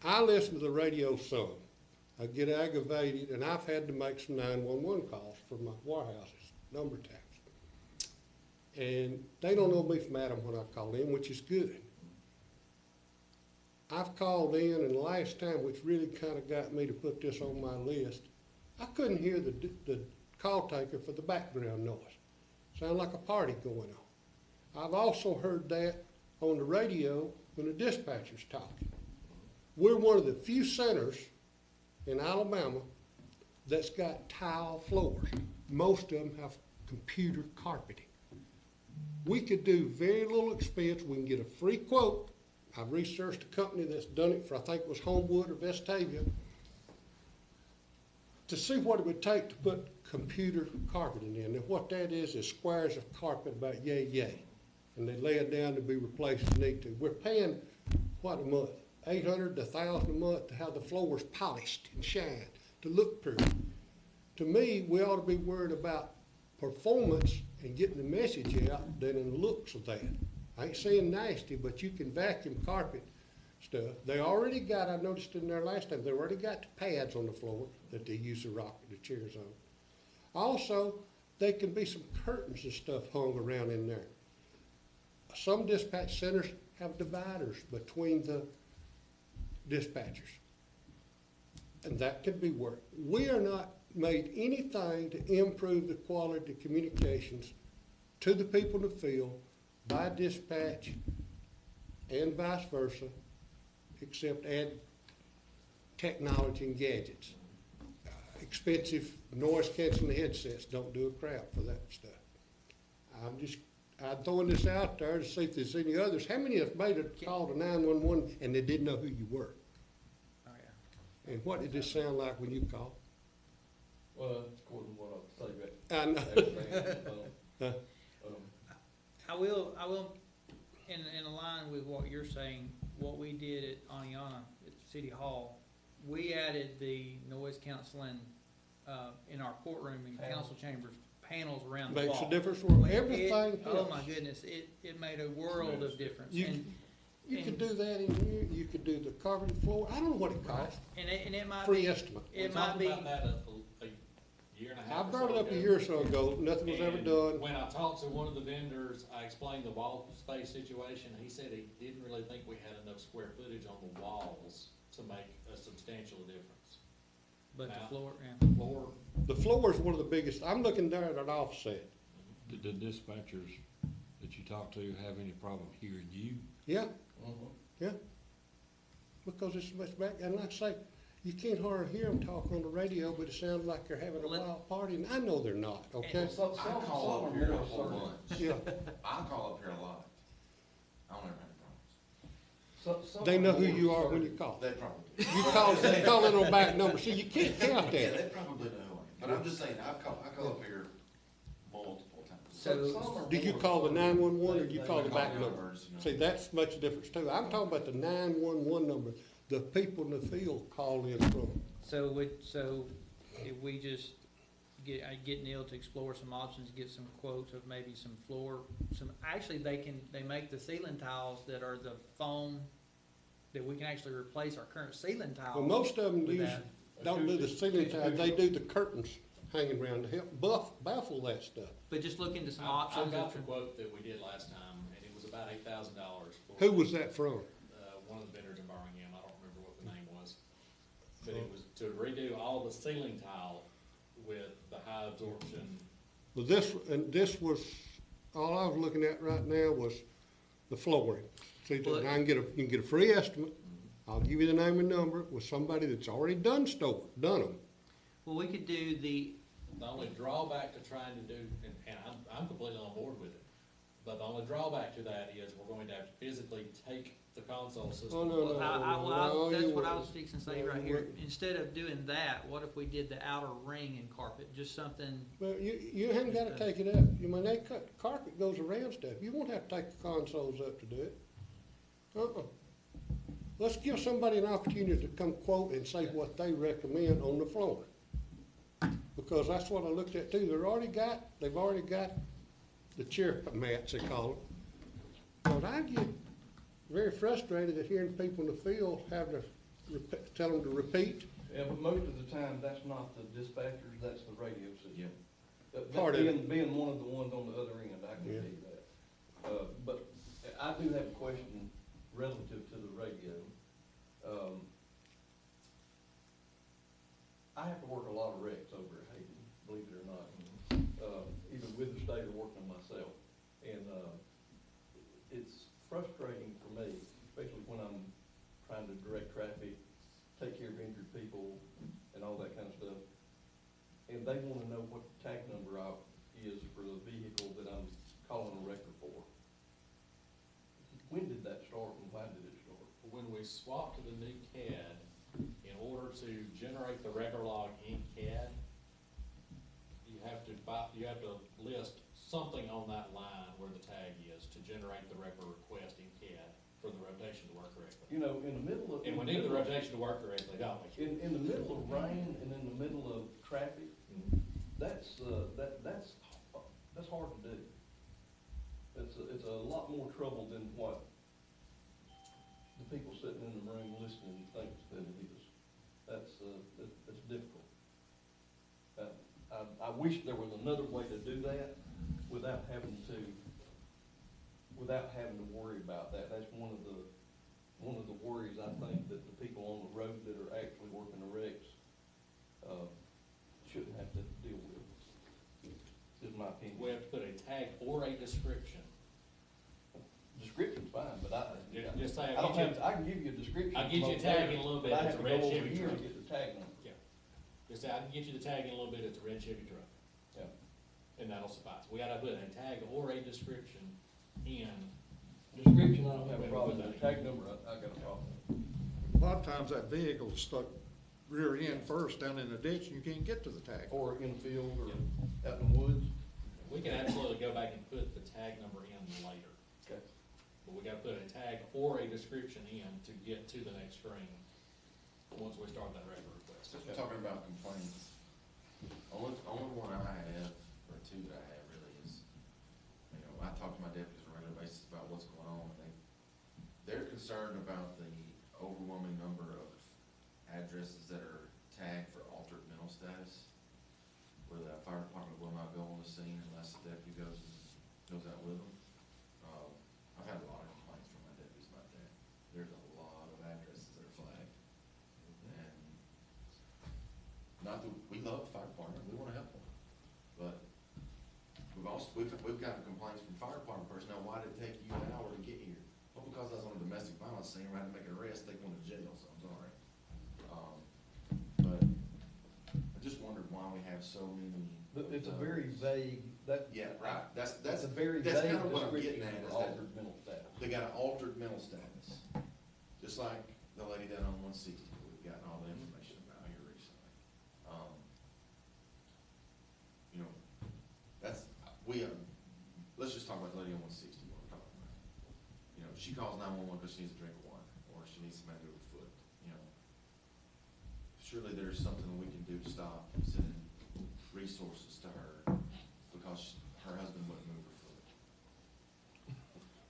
I listen to the radio some. I get aggravated, and I've had to make some 911 calls for my warehouses, number taps. And they don't know me from Adam when I call in, which is good. I've called in, and the last time, which really kind of got me to put this on my list, I couldn't hear the call taker for the background noise. Sounded like a party going on. I've also heard that on the radio when the dispatcher's talking. We're one of the few centers in Alabama that's got tile floors. Most of them have computer carpeting. We could do very little expense. We can get a free quote. I've researched a company that's done it for, I think it was Homewood or Vestavia, to see what it would take to put computer carpeting in. And what that is squares of carpet about yay. And they lay it down to be replaced if need to. We're paying, what, a month? $800 to $1,000 a month to have the floors polished and shined, to look pretty. To me, we ought to be worried about performance and getting the message out than in the looks of that. I ain't saying nasty, but you can vacuum carpet stuff. They already got, I noticed in there last time, they already got the pads on the floor that they use to rock the chairs on. Also, there can be some curtains and stuff hung around in there. Some dispatch centers have dividers between the dispatchers. And that could be worked. We are not made anything to improve the quality of communications to the people in the field by dispatch and vice versa, except add technology and gadgets. Expensive noise canceling headsets don't do a crap for that stuff. I'm throwing this out there to see if there's any others. How many have made a call to 911 and they didn't know who you were? Oh, yeah. And what did this sound like when you called? Well, that's according to what I say I know. back. I will, in line with what you're saying, what we did at Aniana at City Hall, we added the noise canceling, in our courtroom and council chambers, panels around the wall. Makes a difference for everything. Oh helps. my goodness, it made a world of difference. You could do that in here, you could do the carpeted floor, I don't know what it costs, And it might free be, estimate. it We might talked be, about that a year and a I half or so brought it up a ago. year or so ago, nothing was ever And done. when I talked to one of the vendors, I explained the wall space situation. He said he didn't really think we had enough square footage on the walls to make a substantial difference. but the Now- floor, yeah. Floor, The floor is one of the biggest, I'm looking there at an offset, Did the dispatchers that you talked to have any problem hearing you? yeah, Mhm. because it's much back, and like I say, you can't hardly hear them talk on the radio, but it sounds like they're having a Let- wild party, and I know they're not, okay? Some I call some up are here more a whole certain. bunch. Yeah, I call up here a lot. I don't ever have problems. Some they are know who more you are when certain. you call. They probably do. You call in on back number, see, you can't count Yeah, that. they probably know who I am. But I'm just saying, I call up here multiple times. So- Some are Do you more call the certain. 911 or do you They- call the they- back Call number? numbers, you know. See, that's much a difference too. I'm talking about the 911 number, the people in the field call in from. So if we just get Neil to explore some options, get some quotes of maybe some floor, actually they make the ceiling tiles that are the foam, that we can actually replace our current ceiling tiles. Well, most of them with use, that. don't do the ceiling tile, they do the curtains hanging around to help baffle that stuff. But just look into some I options. got the of- quote that we did last time, and it was about $8,000 for. Who was that from? One of the vendors in Birmingham, I don't remember what the name was. But it was to redo all the ceiling tile with the high absorption. Well, this was, all I was looking at right now was the flooring. See, Well, I can get you can get a free estimate. I'll give you the name and number with somebody that's already done them. Well, we could do The only drawback to trying to do, and I'm completely on board with it, But the only drawback to that is we're going to have to physically take the console system. Oh, no, no. Well, that's you what I wouldn't. was fixing to say No, right you here. wouldn't. Instead of doing that, what if we did the outer ring and carpet, just something, Well, you haven't gotta take it up. You mean, they cut, carpet goes around stuff. You won't have to take the consoles up to do it. Let's give somebody an opportunity to come quote and say what they recommend on the floor. Because that's what I looked at too. They've already got the chair mats, they call them. But I get very frustrated at hearing people in the field have to tell them to repeat. Yeah, but most of the time, that's not the dispatchers, that's the radio system. That Part of it. being one of the ones on the other end, I can Yeah. tell you that. But I do have a question relative to the radio. I have to work a lot of wrecks over at Hayden, believe it or not, either with the state or working myself. And it's frustrating for me, especially when I'm trying to direct traffic, take care of injured people, and all that kind of stuff. And they want to know what the tag number is for the vehicle that I'm calling a record for. When did that start and why did it start? When we swapped to the new CAD, in order to generate the record log in CAD, you have to list something on that line where the tag is to generate the record request in CAD for the rotation to work correctly. You know, in the middle of. And we need the rotation to work correctly, don't we? In the middle of rain and in the middle of traffic, that's hard to do. It's a lot more trouble than what the people sitting in the room listening think that it is. That's difficult. I wish there was another way to do that without having to worry about that. That's one of the worries I think that the people on the road that are actually working the wrecks, shouldn't have to deal with, is my opinion. We have to put a tag or a description. Description's fine, but Just say, I don't have, I can give you a description. I'll get you a tag in a little bit, But I it's have a to red go over Chevy here and truck. get the tag number. Just say, I can get you the tag in a little bit, it's a red Chevy truck. Yeah. And that'll suffice. We gotta put a tag or a description in. Description, I don't have a problem with. The tag number, I got a problem with. A lot of times that vehicle's stuck rear end first down in the ditch and you can't get to the tag. Or in the field or out in the woods. We can absolutely go back and put the tag number in later. Okay. But we gotta put a tag or a description in to get to the next screen, once we start that record request. Since we're talking about complaints, only one I have, or two that I have really is, you know, I talk to my deputies on a regular basis about what's going on, and they're concerned about the overwhelming number of addresses that are tagged for altered mental status, where the fire department will not go on the scene unless the deputy goes out with them. I've had a lot of complaints from my deputies about that. There's a lot of addresses that are flagged. And not that, we love the fire department, we wanna help them, but we've gotten complaints from fire department personnel, why did it take you an hour to get here? Well, because I was on a domestic violence scene, I had to make an arrest, take one to jail, so I'm sorry. But I just wondered why we have so many. It's a very vague, Yeah, right, that's a very that's vague kind of what I'm description getting at, for is that altered mental status. they got an altered mental status, just like the lady down on 160, we've gotten all the information about here recently. You know, let's just talk about the lady on 160, what we're talking about. You know, she calls 911 because she needs a drink of water, or she needs somebody to go to the foot, you know. Surely there's something we can do to stop sending resources to her because her husband wouldn't move her foot.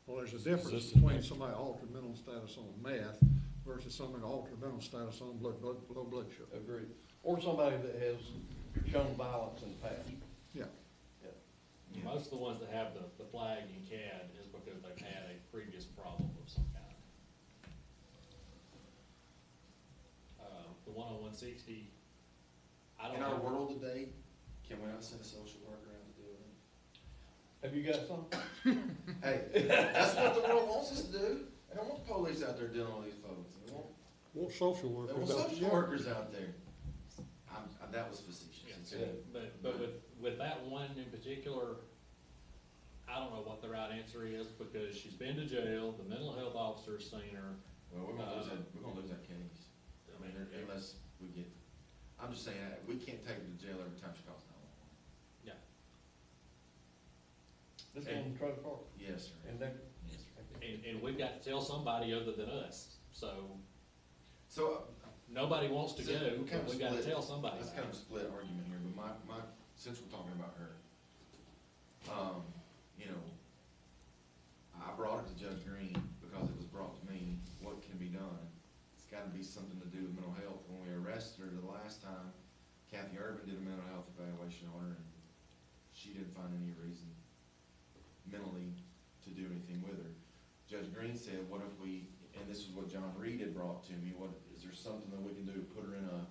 Well, there's a difference This is- between somebody altered mental status on meth versus somebody altered mental status on low blood sugar. Agreed. Or somebody that has shown violence in the past. Yeah. Yeah. Most of the ones that have the flag in CAD is because they've had a previous problem of some kind. The one on 160, I don't In know. our world today, can we not send a social worker out to do it? Have you got some? Hey, that's what the world wants us to do. They don't want the police out there dealing with these folks. They Want social want workers out social there. workers out there. That was facetious. Yeah, It's- but with that one in particular, I I don't know what the right answer is, because she's been to jail, the mental health officer's seen her. Well, we're gonna lose that case. I mean, unless we get, I'm just saying, we can't take her to jail every time she calls 911. Yeah. This one, trailer park, Yes, sir. and that, Yes, sir. And we've got to tell somebody other than us, so So, nobody wants to So, go, we kind but of we gotta split. tell somebody. that's kind of a split argument here, but since we're talking about her, you know, I brought it to Judge Green because it was brought to me, what can be done? It's gotta be something to do with mental health. When we arrested her the last time, Kathy Urban did a mental health evaluation on her, and she didn't find any reason mentally to do anything with her. Judge Green said, what if we, and this is what John Reed had brought to me, is there something that we can do to put her in a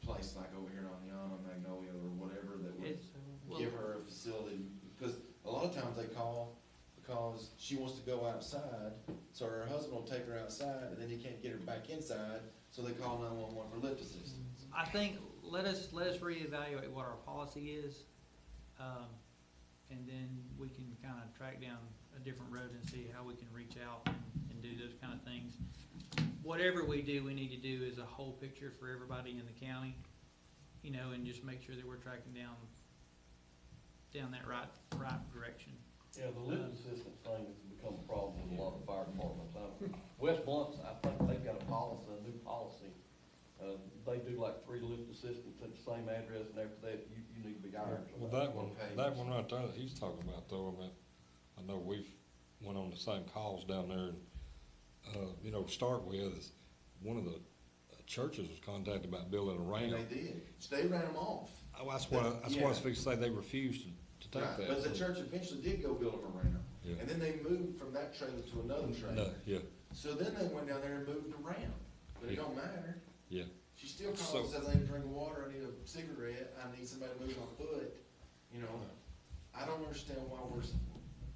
place like over here in Aniana, Magnolia, or whatever, that would It's, well, give her a facility? Because a lot of times they call because she wants to go outside, so her husband will take her outside, and then he can't get her back inside, so they call 911 for lift assistance. I think, let us reevaluate what our policy is, and then we can kind of track down a different road and see how we can reach out and do those kind of things. Whatever we do, we need to do is a whole picture for everybody in the county, you know, and just make sure that we're tracking down that right direction. yeah, the lift assistance thing has become a problem with a lot of fire departments. West Blunt's, I think they've got a policy, a new policy. They do like 3 lift assistants at the same address, and after that, you need to be hired. Well, that one right there that he's talking about though, I know we've went on the same calls down there, and, you know, to start with, one of the churches was contacted about building a And ramp. they did. They ran them off. Oh, that's what I was fixing to say, they refused to take Right, that. but the church eventually did go build them a ramp. Yeah. And then they moved from that trailer to another No, trailer. yeah, So then they went down there and moved the ramp. But it Yeah. don't matter. yeah. She still calls So- and says, I need a drink of water, I need a cigarette, I need somebody to move my foot. You know, I don't understand why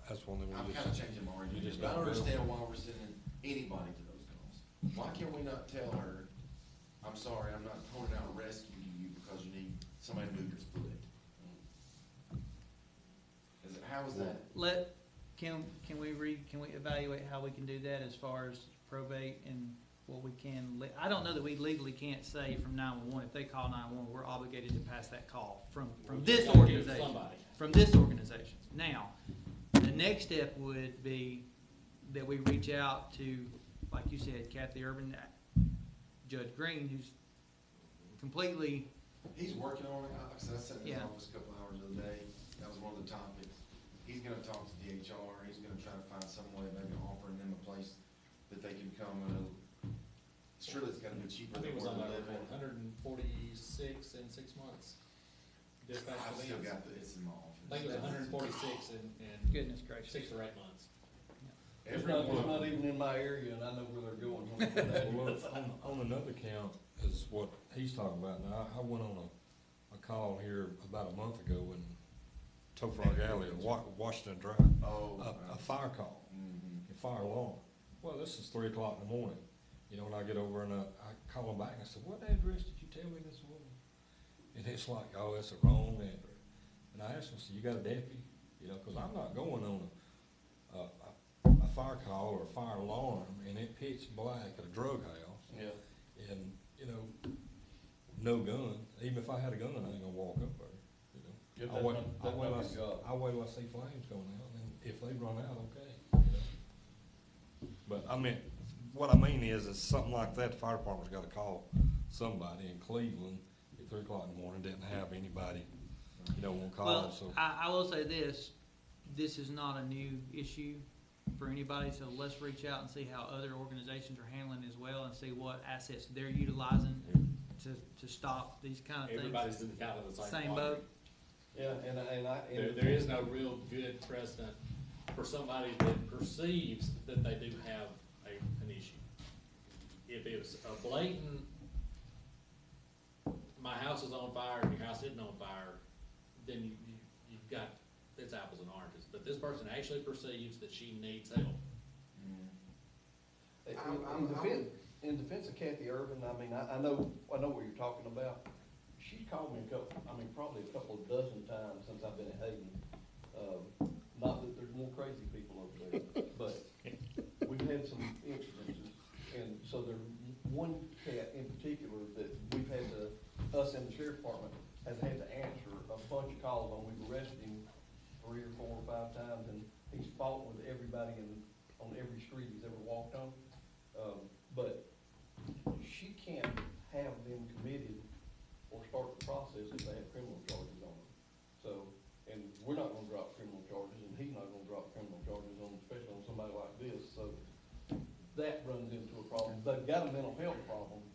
That's one thing I'm we kinda just, changing my argument, just but I don't don't go. understand why we're sending anybody to those calls. Why can we not tell her, I'm sorry, I'm not holding out rescue to you because you need somebody to move your foot? How is that? Can we evaluate how we can do that as far as probate and what we can, I don't know that we legally can't say from 911, if they call 911, we're obligated to pass that call from this We gotta give it to organization. somebody. From this organization. Now, the next step would be that we reach out to, like you said, Kathy Urban, Judge Green, who's completely, He's working on it. Like I said, I sat in his Yeah. office a couple hours the other day. That was one of the topics. He's gonna talk to DHR. He's gonna try to find some way of maybe offering them a place that they can come and, surely it's gotta be cheaper I think than it was where on they like live in. 146 in 6 months. Dispatch I've to still Vince. got it's in my office. I think it was 146 in goodness gracious. 6 or 8 months. It's Every not one. even in my area, and I know where they're going. well, on another count is what he's talking about. Now, I went on a call here about a month ago in Topher Alley, Washington Drive, Oh. a fire call. Mhm. A fire alarm. Well, this is 3 o'clock in the morning. You know, when I get over and I call them back and I said, what address did you tell me this was? And it's like, oh, it's the wrong address. And I asked them, so you got a deputy? You know, cause I'm not going on a fire call or a fire alarm and it pitch black at a drug house. Yeah. And, you know, no gun. Even if I had a gun, I ain't gonna walk up there, you know. If I'll wait that's till not your job. I see flames going out, and if they run out, okay. You know. But I mean, what I mean is something like that, the fire department's gotta call somebody in Cleveland at 3 o'clock in the morning, didn't have anybody, you know, on call, Well, so. I will say this is not a new issue for anybody, so let's reach out and see how other organizations are handling as well and see what assets they're utilizing to stop these kind of things. Everybody's in kind of the same Same quandary. boat. Yeah, There is no real good precedent for somebody that perceives that they do have an issue. If it's a blatant, my house is on fire and your house isn't on fire, then you've got, it's apples and oranges. But this person actually perceives that she needs help. Mm. In defense of Kathy Urban, I mean, I know what you're talking about. She's called me probably a couple of dozen times since I've been at Hayden. Not that there's more crazy people over there, but we've had some incidences. And so there's one cat in particular that we've had to, us in the sheriff's department, has had to answer a bunch of calls on. We've arrested him 3 or 4 or 5 times, and he's fought with everybody on every street he's ever walked on. But she can't have them committed or start the process if they have criminal charges on them. So, and we're not gonna drop criminal charges, and he's not gonna drop criminal charges on, especially on somebody like this, so that runs into a problem. They've got a mental health problem,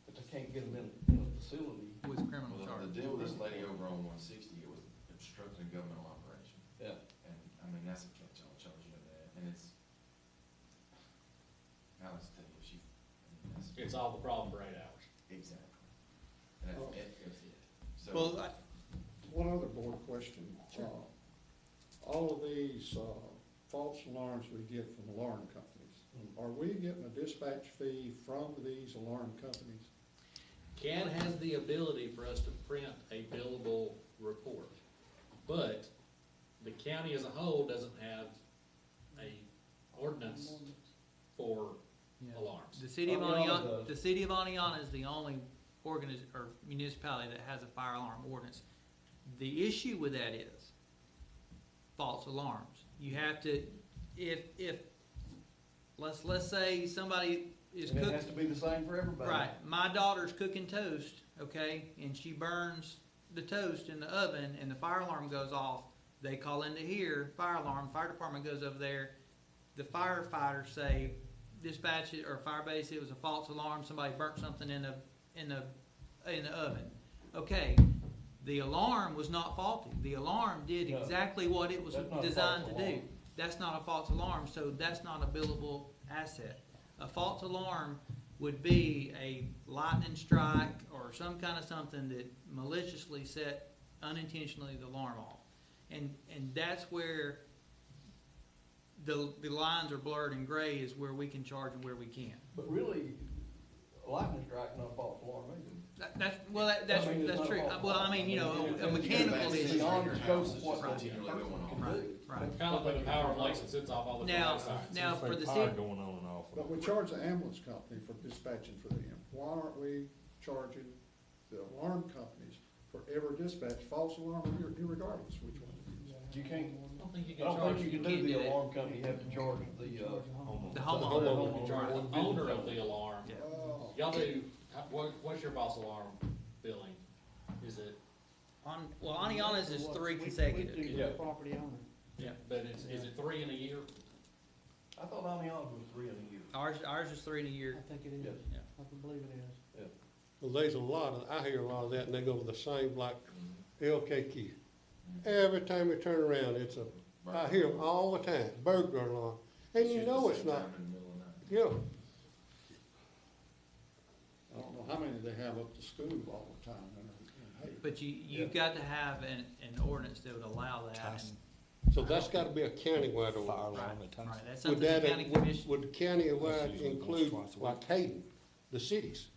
but they can't get them in a facility. With criminal Well, charges. the deal with this lady over on 160, it was obstructing governmental operation. Yeah. And, I mean, that's a catch-all charge of that, and it's, now let's tell you, she, I mean, that's. It's all the problem for 8 hours. Exactly. And that's it. So. Well, One other board question. All of these, false alarms we get from alarm companies, are we getting a dispatch fee from these alarm companies? CAD has the ability for us to print a billable report, but the county as a whole doesn't have a ordinance for Yeah. alarms. The city of Aniana Aniana, does. the city of Aniana is the only or municipality that has a fire alarm ordinance. The issue with that is false alarms. You have to, if, let's say somebody is And it cooking. has to be the same for everybody. Right, my daughter's cooking toast, okay, and she burns the toast in the oven and the fire alarm goes off. They call into here, fire alarm, fire department goes over there. The firefighters say, dispatch it, or fire base, it was a false alarm, somebody burnt something in the oven. Okay, the alarm was not faulty. The alarm did No, exactly what it was that's not a designed to false do. alarm. That's not a false alarm, so that's not a billable asset. A false alarm would be a lightning strike or some kind of something that maliciously set unintentionally the alarm off. And that's where the lines are blurred and gray is where we can charge and where we can't. But really, a lightning strike's not a false alarm either. That's I mean, it's that's not true. a false Well, I mean, you know, alarm. a mechanical It's issue. beyond the scope of what It's the continually person going can on. do. Right. Kind of like the power place that sits off all the Now- traffic signs. now, It's for like the fire city- going on and off. But we charge the ambulance company for dispatching for them. Why aren't we charging the alarm companies for every dispatch, false alarm, irregardless which one it is? You can't, I don't think you I can don't charge. think you can can't do do the that. alarm company, you have to charge the, The You homeowner. can charge the owner of the alarm. Yeah. Oh. Y'all do, what's your false alarm billing? Is it, Well, Aniana's is 3 consecutive. Yeah. Property owner. yeah, but is it 3 in a year? I thought Amiana was 3 in a year. Ours is 3 in a year. I think it is. Yes. Yeah. I believe it is. Well, there's a lot of, I hear a lot of that, and they go to the same, like LKQ. Every time we turn around, it's a, I hear them all the time, burglar alarm. And you Shoot know the it's same not, time in the middle of the night. you know, I don't know how many they have up to school all the time in Hayes. But you've got to have an ordinance that would allow that. and- so that's gotta be a countywide Fire ordinance. alarm Right, at times. right, that's Would something the that, county commission, would countywide That's usually include once, twice a like Hayden, the cities?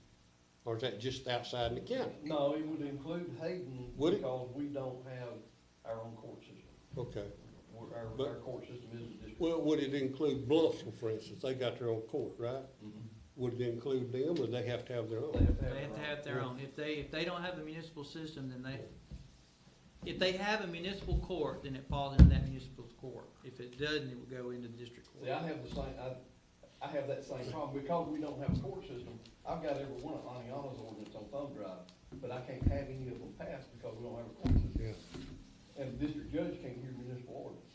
Or is that just outside the county? No, it would include Hayden Would it? because we don't have our own court system. Okay. Our But- court system is a district. Well, would it include Bluffville, for instance? They got their own court, right? Mhm. Would it include them, or they have to have their They own? have to have they have to their have their own. If they don't have the municipal system, then if they have a municipal court, then it falls into that municipal court. If it doesn't, it would go into the district See, court. I have the same, I have that same problem, because we don't have a court system, I've got every one of Aniana's ordinance on thumb drive, but I can't have any of them passed because we don't have a court system. Yeah. And the district judge can't hear municipal ordinances.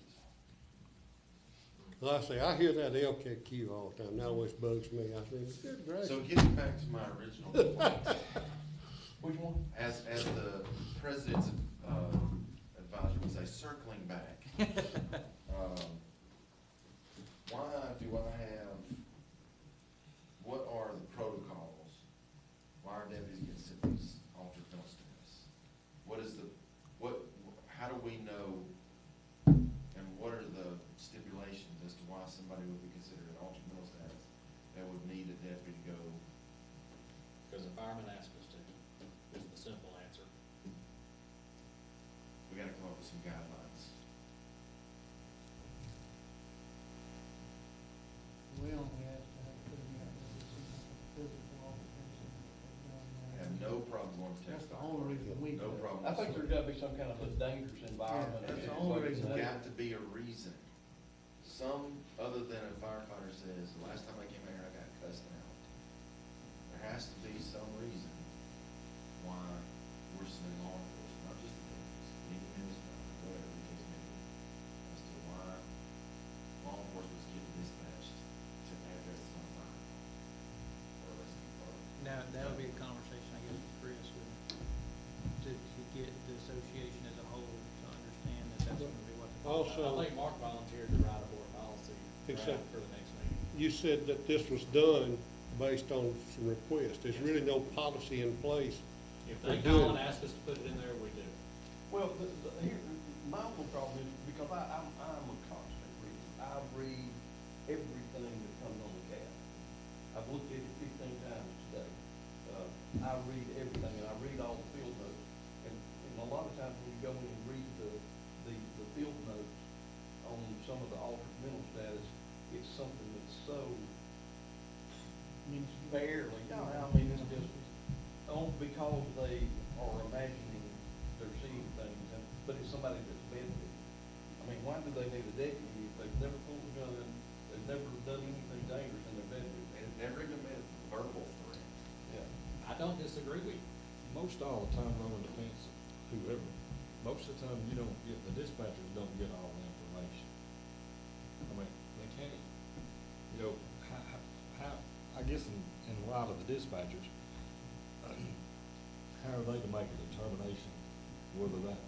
Like I say, I hear that LKQ all the time. That always bugs me. I think, good gracious. So getting back to my original point, Which one? as the president's advisor would say, circling back. Why do I have, what are the protocols? Why are deputies getting sent these altered penalty status? What is how do we know, and what are the stipulations as to why somebody would be considered an altered penalty status that would need a deputy to go? Because the fireman asked us to, is the simple answer. We gotta come up with some guidelines. problem. I think there's gotta be some kind of a dangerous environment. that's the or only something reason. There's that- got to be a reason. Some, other than a firefighter says, the last time I came here, I got cussed out. There has to be some reason why we're sending law enforcement, not just the police, any municipality, whatever the case may be, as to why law enforcement's getting dispatched to addresses on fire. Or rescue department. Now, that would be a conversation, I guess, with Chris, to get the association as a whole to understand that that's gonna be what the. Also- I think Mark volunteered to write a board policy Except- for the next meeting. You said that this was done based on some requests. There's really no policy in place. If they We're call good. and ask us to put it in there, we do. Well, here, my only problem is, because I'm a constant reader. I read everything that comes on the CAD. I've looked at it 15 times today. I read everything, and I read all the field notes. And a lot of times when you go in and read the field notes on some of the altered mental status, it's something that's so barely, I mean, it's just, because they are imagining they're seeing things, but it's somebody that's bedridden. I mean, why do they need a deputy if they've never pulled a gun, they've never done anything dangerous in their bedroom? And never even made a verbal threat. Yeah. I don't disagree with you. Most all the time, on the defense, whoever, most of the time, you don't get, the dispatchers don't get all the information. I mean, they can't. You know, how, I guess in a lot of the dispatchers, how are they to make a determination whether that,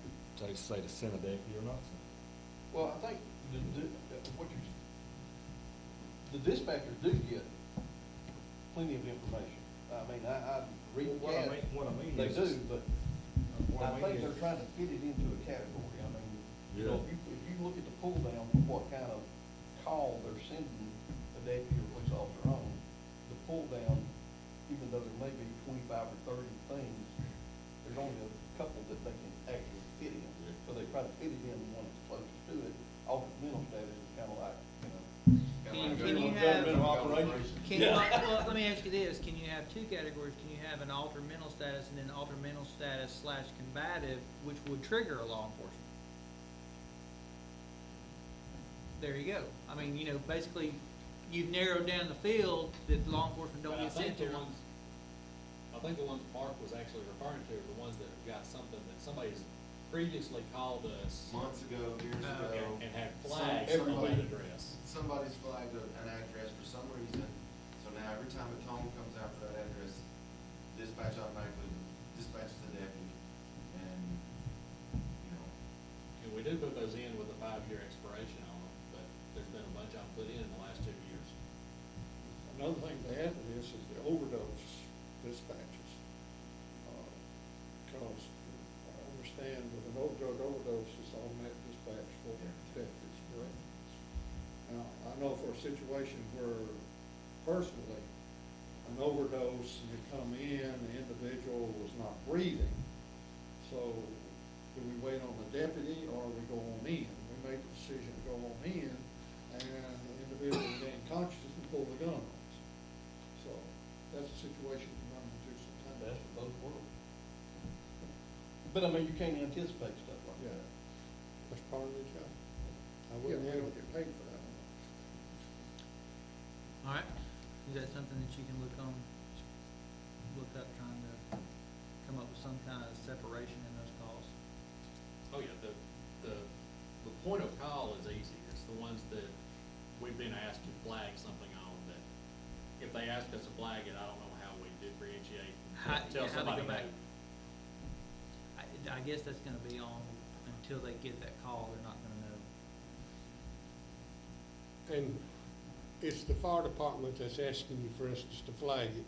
they say to send a deputy or not send a deputy? Well, I think the dispatchers do get plenty of information. I mean, I read the What I CAD, mean, what I mean they is. do, but what I mean think is- they're trying to fit it into a category. I mean, you know, Yeah. if you look at the pull down for what kind of call they're sending a deputy or police officer on, the pull down, even though there may be 25 or 30 things, there's only a couple that they can actually fit in. So they try to fit it in the one that's closest to it. Altered mental status is kind of like, you know. Can you have- Government operation. Can you, well, let me ask you this, can you have two categories? Can you have an altered mental status and then altered mental status / combative, which would trigger a law enforcement? There you go. I mean, you know, basically, you've narrowed down the field that law enforcement don't But get sent to. I think the ones Mark was actually referring to are the ones that have got something that somebody's previously called us Months ago, years Oh, ago. and had flagged Some- on that somebody- address. Somebody's flagged an address for some reason, so now every time a tone comes out for that address, dispatch automatically dispatches the deputy, and, you know, And we do put those in with a 5-year expiration on them, but there's been a bunch of them put in the last 2 years. Another thing to add to this is the overdose dispatches. Because I understand with an drug overdose, it's automatic dispatch for deputies, correct? Now, I know for a situation where personally, an overdose, and you come in, the individual was not breathing, so do we wait on the deputy or we go on in? We make the decision to go on in, and the individual gain consciousness and pull the gun on us. So that's a situation we run into sometimes. That's for both worlds. But I mean, you can't anticipate stuff like Yeah. that. That's part of the job. I Yeah, wouldn't we have don't it. get paid for that one. All right, is that something that you can look up, trying to come up with some kind of separation in those calls? Oh, yeah, the point of call is easy. It's the ones that we've been asked to flag something on that, if they ask us to flag it, I don't know how we differentiate How- and tell yeah, how they somebody go back. no. I guess that's gonna be on, until they get that call, they're not gonna know. And it's the fire department that's asking you, for instance, to flag it,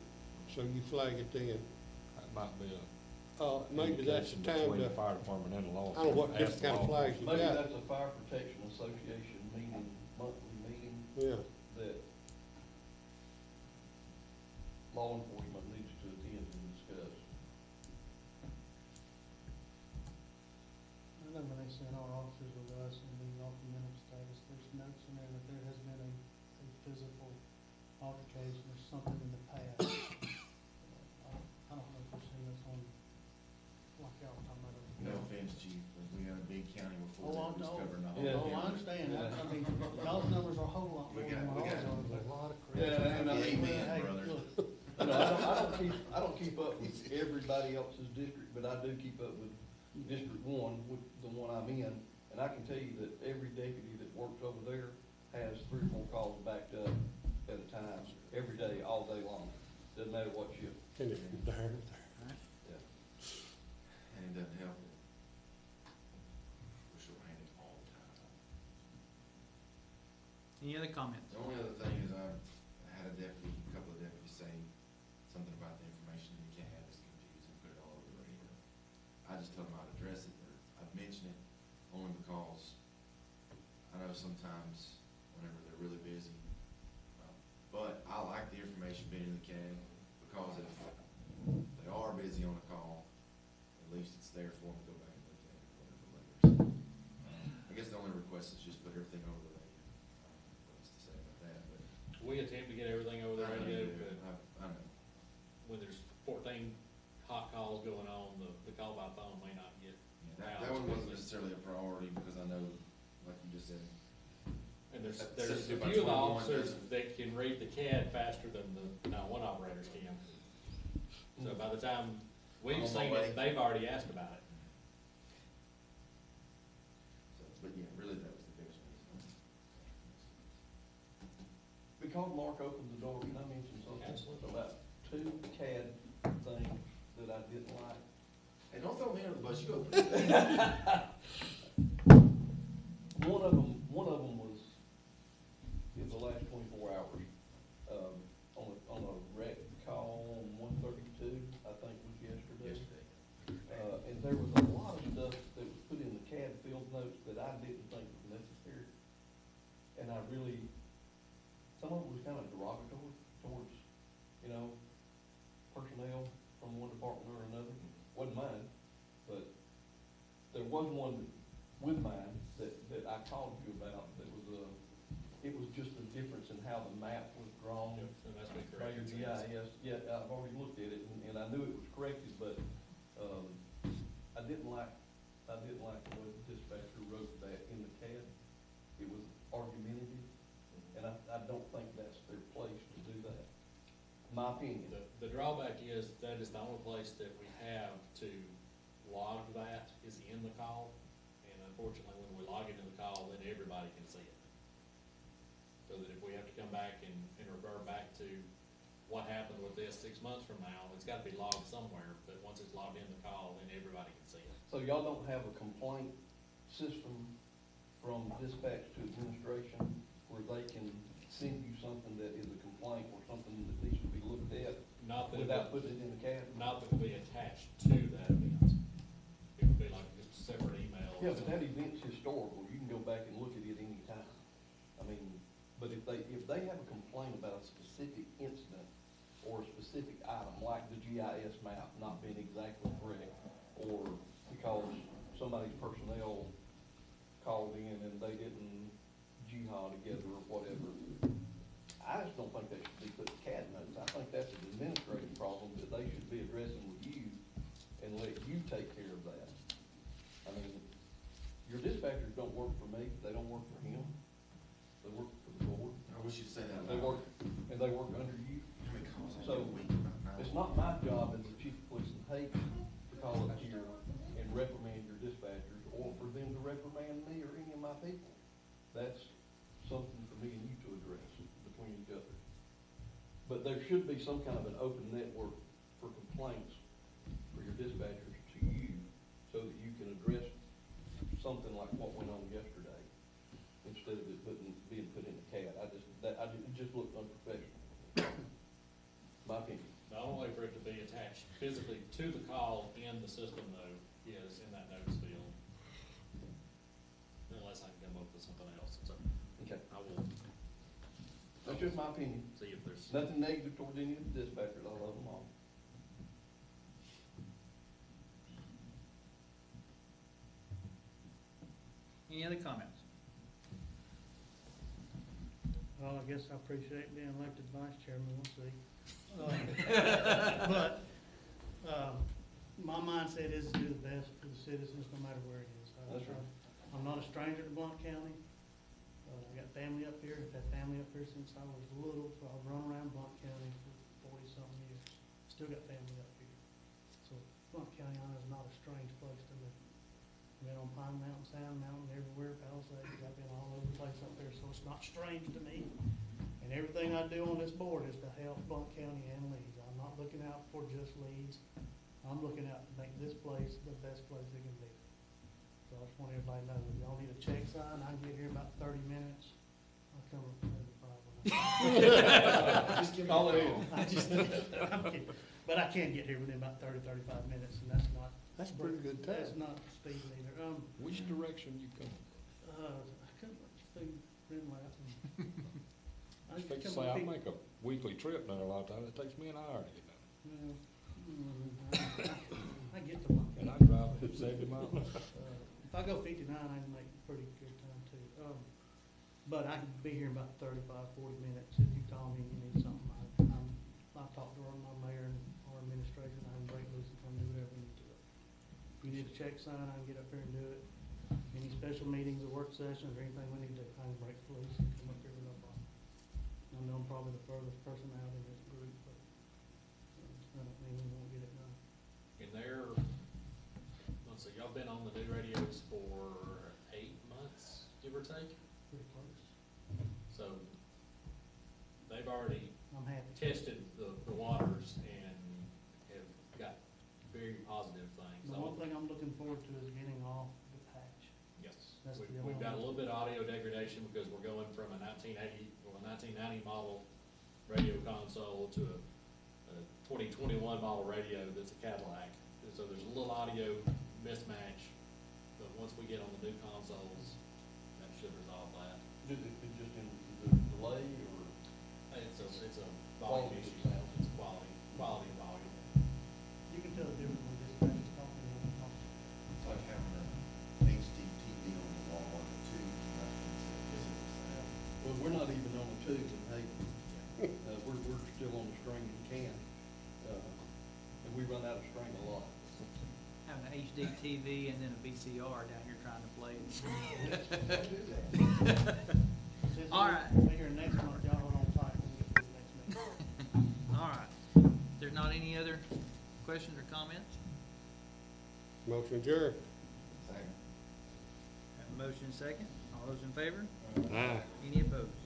so you flag it then. That might be a. Maybe that's the indication time Between to, the fire department and the law. I don't know what enforcement. different kind of Ask the law flags you Maybe got. that's a Fire Protection Association meeting, monthly meeting, Yeah, that law enforcement needs to attend and discuss. I know when they sent our officers with us and the mental status, there's notes in there that there has been a physical altercation or something in the past. I don't know if we're seeing this on, like y'all were talking about, a county before Oh, that I was know. covering the whole Yeah. county. Oh, I understand, I mean, those numbers are a whole lot more We than got- we ours got- are. There's a lot of crap. Yeah, and Amen, Hey, brother. look, You know, I don't keep up with everybody else's district, but I do keep up with District One, with the one I'm in. And I can tell you that every deputy that works over there has 3 or 4 calls backed up at a time, every day, all day long. Doesn't matter what shift. And it's there. Yeah. And it doesn't help that we're short-handed all the time. Any other comments? The only other thing is I had a couple of deputies say something about the information in the CAD is confusing, put it all over the radio. I just told them I'd address it, or I'd mention it, only because I know sometimes whenever they're really busy, but I like the information being in the CAD, because if they are busy on a call, at least it's there for them to go back and look at it, whatever later. So, I guess the only request is just put everything over the radio. What else to say about that, but. We attempt to get everything over the radio, but I know. when there's 14 hot calls going on, the call by phone may not get Yeah, that one wasn't necessarily a priority, because I know, like you just said, And there's That's a if I few of the 21 officers doesn't- that can read the CAD faster than the 911 operators can. So by the time we've On my seen way. it, they've already asked about it. so, but yeah, really, that was the biggest one. Because Mark opened the door, can I mention Absolutely. something about 2 CAD things that I didn't like? Hey, don't throw me under the bus, you go. One of them was in the last 24 hours, on a wreck call on 132, I think was yesterday. And there was a lot of stuff that was put in the CAD field notes that I didn't think was necessary. And I really, some of it was kind of derogatory towards, you know, personnel from one department or another. Wasn't mine, but there was one with mine that I called you about, that was it was just a difference in how the map was drawn. And that's been By your corrected. GIS, yeah, I've already looked at it, and I knew it was corrected, but, I didn't like the way the dispatcher wrote that in the CAD. It was argumentative, and I don't think that's their place to do that, my opinion. The drawback is that is the only place that we have to log that is in the call. And unfortunately, when we log into the call, then everybody can see it. So that if we have to come back and revert back to what happened with this 6 months from now, it's gotta be logged somewhere, but once it's logged in the call, then everybody can see it. So y'all don't have a complaint system from dispatch to administration where they can send you something that is a complaint or something that needs to be looked at Not that, without putting it in the CAD? not that will be attached to that event. It would be like just a separate email. or Yeah, but that something. event's historical, you can go back and look at it any time. I mean, but if they have a complaint about a specific incident or a specific item, like the GIS map not being exactly correct, or because somebody's personnel called in and they didn't jihad together or whatever, I just don't think that should be put in CAD notes. I think that's an administrative problem that they should be addressing with you and let you take care of that. I mean, your dispatchers don't work for me, they don't work for him, they work for the board, I wish you'd say that. they work, and they work under you. How many calls I So, get a week about now? It's not my job as the chief of police in Haiti to call up here and reprimand your dispatchers, or for them to reprimand me or any of my people. That's something for me and you to address between each other. But there should be some kind of an open network for complaints for your dispatchers to you, so that you can address something like what went on yesterday, instead of it being put in the CAD. It just looked unprofessional. My opinion. The only way for it to be attached physically to the call in the system though, is in that notice field. Unless I can come up with something else, so Okay. I will That's just my opinion. see if there's. Nothing negative towards any of the dispatchers, I love them all. Any other comments? Well, I guess I appreciate being elected vice chairman, we'll see. But, my mindset is to do the best for the citizens, no matter where it is. That's right. I'm not a stranger to Blount County. I got family up here, I've had family up here since I was little, so I've run around Blount County for 40-something years. Still got family up here. So Blount County, I know, is not a strange place to me. I've been on Pine Mountain, Sand Mountain, everywhere, Palisades, I've been all over the place up there, so it's not strange to me. And everything I do on this board is to help Blount County and Leeds. I'm not looking out for just Leeds. I'm looking out to make this place the best place it can be. So I just want everybody to know, if y'all need a check sign, I can get here about 30 minutes. I'll come up with a problem. Just give me a Call it call. I'm kidding. But I can get here within about 30, 35 minutes, and that's not. That's a pretty good time. That's not speed either. Which direction you come? I couldn't see rim lap. I Like just to say, I come up make a weekly trip down there a lot of times, it takes me an hour to get down. I get to one. And I drive 70 miles. If I go 59, I can make a pretty good time too. But I can be here in about 35, 40 minutes. If you call me and you need something, I'll talk to my mayor and our administration. I can break loose and come do whatever we need to do. If you need a check sign, I can get up here and do it. Any special meetings or work sessions or anything we need to do, I can break loose and come up here with no problem. I know I'm probably the furthest person out in this group, but I don't mean we won't get it done. And they're, let's see, y'all been on the new radios for 8 months, give or take? Pretty close. So they've already I'm happy. tested the waters and have got very positive things. The one thing I'm looking forward to is getting off the patch. Yes, That's the we've only got a one. little bit of audio degradation because we're going from a 1990 model radio console to a 2021 model radio that's a Cadillac. And so there's a little audio mismatch, but once we get on the new consoles, that should resolve that. Is it just in the delay or? It's a volume Quality issue. of sound. It's quality and volume. You can tell the difference when dispatch is talking and when it's talking. It's like having an HD TV on the wall on the tube. Well, we're not even on the tube in Hayden. We're still on the string in Can. And we run out of string a lot. Having an HD TV and then a VCR down here trying to play. Since All right. we're here next month, y'all hold on tight when we get to the next meeting. All right. If there's not any other questions or comments? Motion adjourned. Second. Have a motion second. All those in favor? Aye. Any opposed?